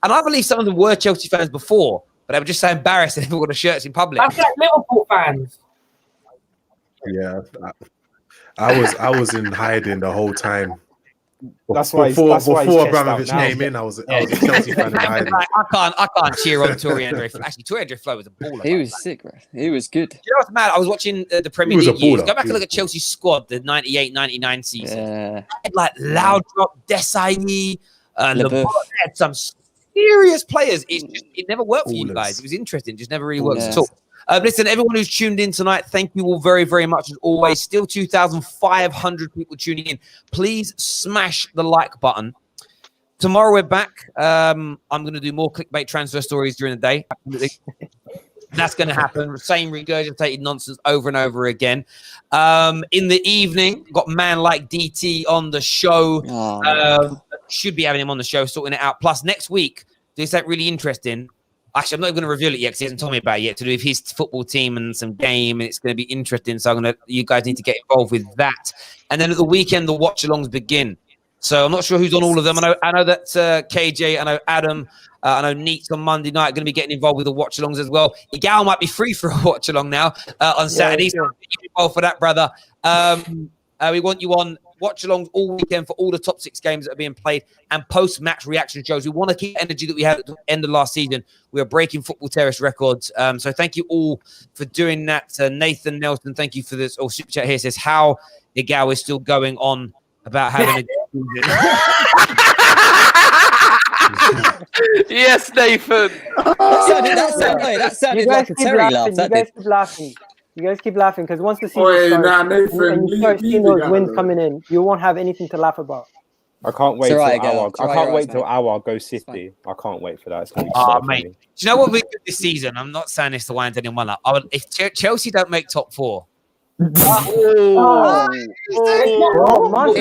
I believe some of them were Chelsea fans before, but they were just so embarrassed they never wore the shirts in public. That's like Liverpool fans. Yeah, I was in hiding the whole time. Before Abramovich came in, I was a Chelsea fan in hiding. I can't cheer on Torre Andre. Actually, Torre Andre Flo was a baller. He was sick, bro. He was good. You know what's mad? I was watching the Premier League years. Go back and look at Chelsea's squad, the 98-99 season. Yeah. Like Loud Drop, Desai, Lampard had some serious players. It never worked for you guys. It was interesting. Just never really worked at all. Listen, everyone who's tuned in tonight, thank you all very, very much as always. Still 2,500 people tuning in. Please smash the like button. Tomorrow we're back. I'm going to do more clickbait transfer stories during the day. That's going to happen. Same regurgitated nonsense over and over again. In the evening, got man like DT on the show. Should be having him on the show, sorting it out. Plus, next week, do something really interesting. Actually, I'm not going to reveal it yet because he hasn't told me about it yet. To do with his football team and some game, and it's going to be interesting. So you guys need to get involved with that. And then at the weekend, the watch-alongs begin. So I'm not sure who's on all of them. I know that KJ, I know Adam, I know Neat's on Monday night going to be getting involved with the watch-alongs as well. Igal might be free for a watch-along now on Saturday. So get involved for that, brother. We want you on watch-alongs all weekend for all the top 6 games that are being played and post-match reaction shows. We want to keep the energy that we had at the end of last season. We are breaking Football Terrace records. So thank you all for doing that. Nathan Nelson, thank you for this. Oh, Super Chat here says how Igal is still going on about having a good Yes, Nathan. That sounded like a Terry laugh. You guys keep laughing because once the season starts and you start seeing those wins coming in, you won't have anything to laugh about. I can't wait till our Go City. I can't wait for that. It's gonna be so mate. funny. Do you know what we did this season? I'm not saying this to wind anyone up. If Chelsea don't make top 4, Monty's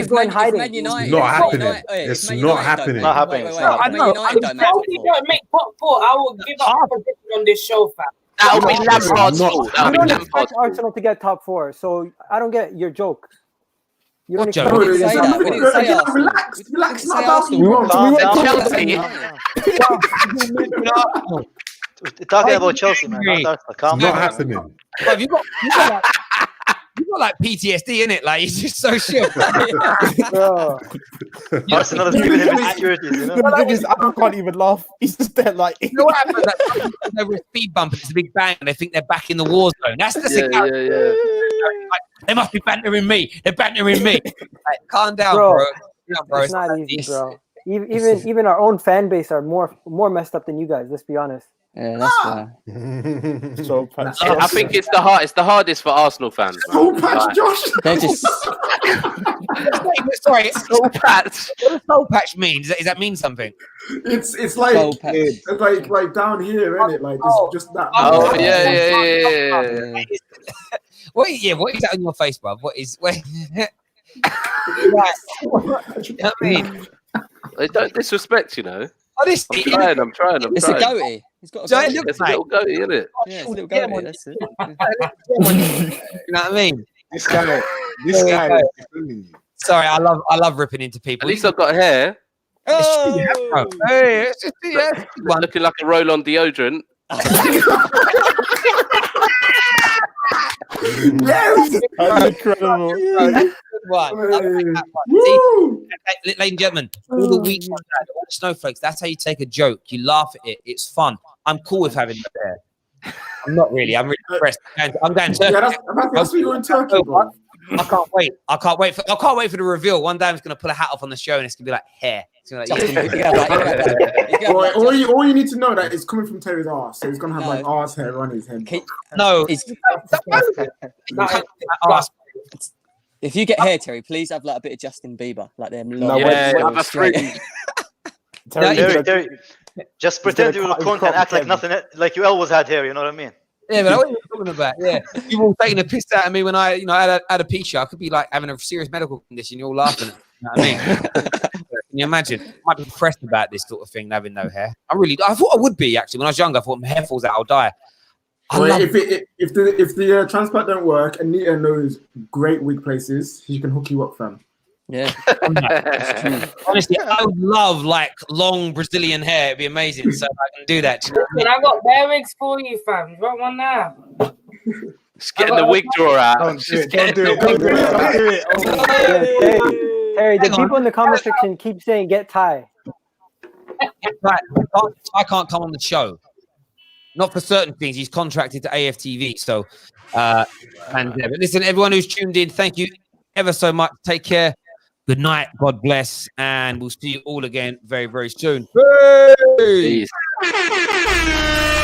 going hiding. It's not happening. It's not happening. Not happening. If Chelsea don't make top 4, I will give up position on this show, fam. That'll be Lampard's fault. I don't expect Arsenal to get top 4, so I don't get your joke. You don't expect We didn't say that. We didn't say Arsenal. Relax. We're talking about Chelsea, man. It's not happening. You got like PTSD in it, like it's just so shit. Arsenal is giving him insecurities, you know. The thing is, I can't even laugh. He's just there, like. You know what happens? Like, over a speed bump, it's a big bang, and they think they're back in the war zone. That's the thing. Like, they must be bantering me. They're bantering me. Like, calm down, bro. It's not easy, bro. Even our own fan base are more messed up than you guys. Let's be honest. Yeah, that's fair. So I think it's the hardest for Arsenal fans. Soul patch, Josh. They're just sorry. Soul patch. What does soul patch mean? Does that mean something? It's like down here, isn't it? Like just that. Oh yeah. What is that on your face, bro? What is? Right. You know what I mean? They don't disrespect, you know. Honestly, I'm trying. It's a goatee. He's got a Giant goatee. look It's a little goatee, isn't it? Yeah, it's a little goatee. That's it. you know what I mean? This guy There is you go. defending you. Sorry, I love ripping into people. At least I've got hair. Oh! Hey, it's just Looking like a roll-on deodorant. That's incredible. Ladies and gentlemen, all the weeks like that, all the snowflakes, that's how you take a joke. You laugh at it. It's fun. I'm cool with having it there. I'm not really. I'm really impressed. I'm going to. Yeah, that's what you're in Turkey, bro. I can't wait. I can't wait for the reveal. One day I'm just gonna pull a hat off on the show and it's gonna be like hair. It's gonna be like, All you need to know that it's coming from Terry's arse, so he's gonna have like arse hair on his head. no. If you get hair, Terry, please have like a bit of Justin Bieber, like them. No, have a straight. Terry, just pretend you're a cunt and act like nothing, like you always had hair. You know what I mean? Yeah, but what are you talking about? Yeah, you all taking a piss out of me when I, had a pee show. I could be like having a serious medical condition. You're all laughing at me. You know what I mean? Can you imagine? I might be depressed about this sort of thing, having no hair. I thought I would be actually. When I was younger, I thought my hair falls out, I'll die. If the transplant don't work, Anita knows great wig places. She can hook you up, fam. Yeah. Honestly, I would love like long Brazilian hair. It'd be amazing. So I can do that. Listen, I got bare wigs for you, fam. You want one now? Just getting the wig drawer out. Don't do it. Terry, the people in the comment section keep saying get Ty. Right, I can't come on the show. Not for certain things. He's contracted to AFTV. So, but listen, everyone who's tuned in, thank you ever so much. Take care. Good night. God bless. And we'll see you all again very, very soon. Peace. Peace.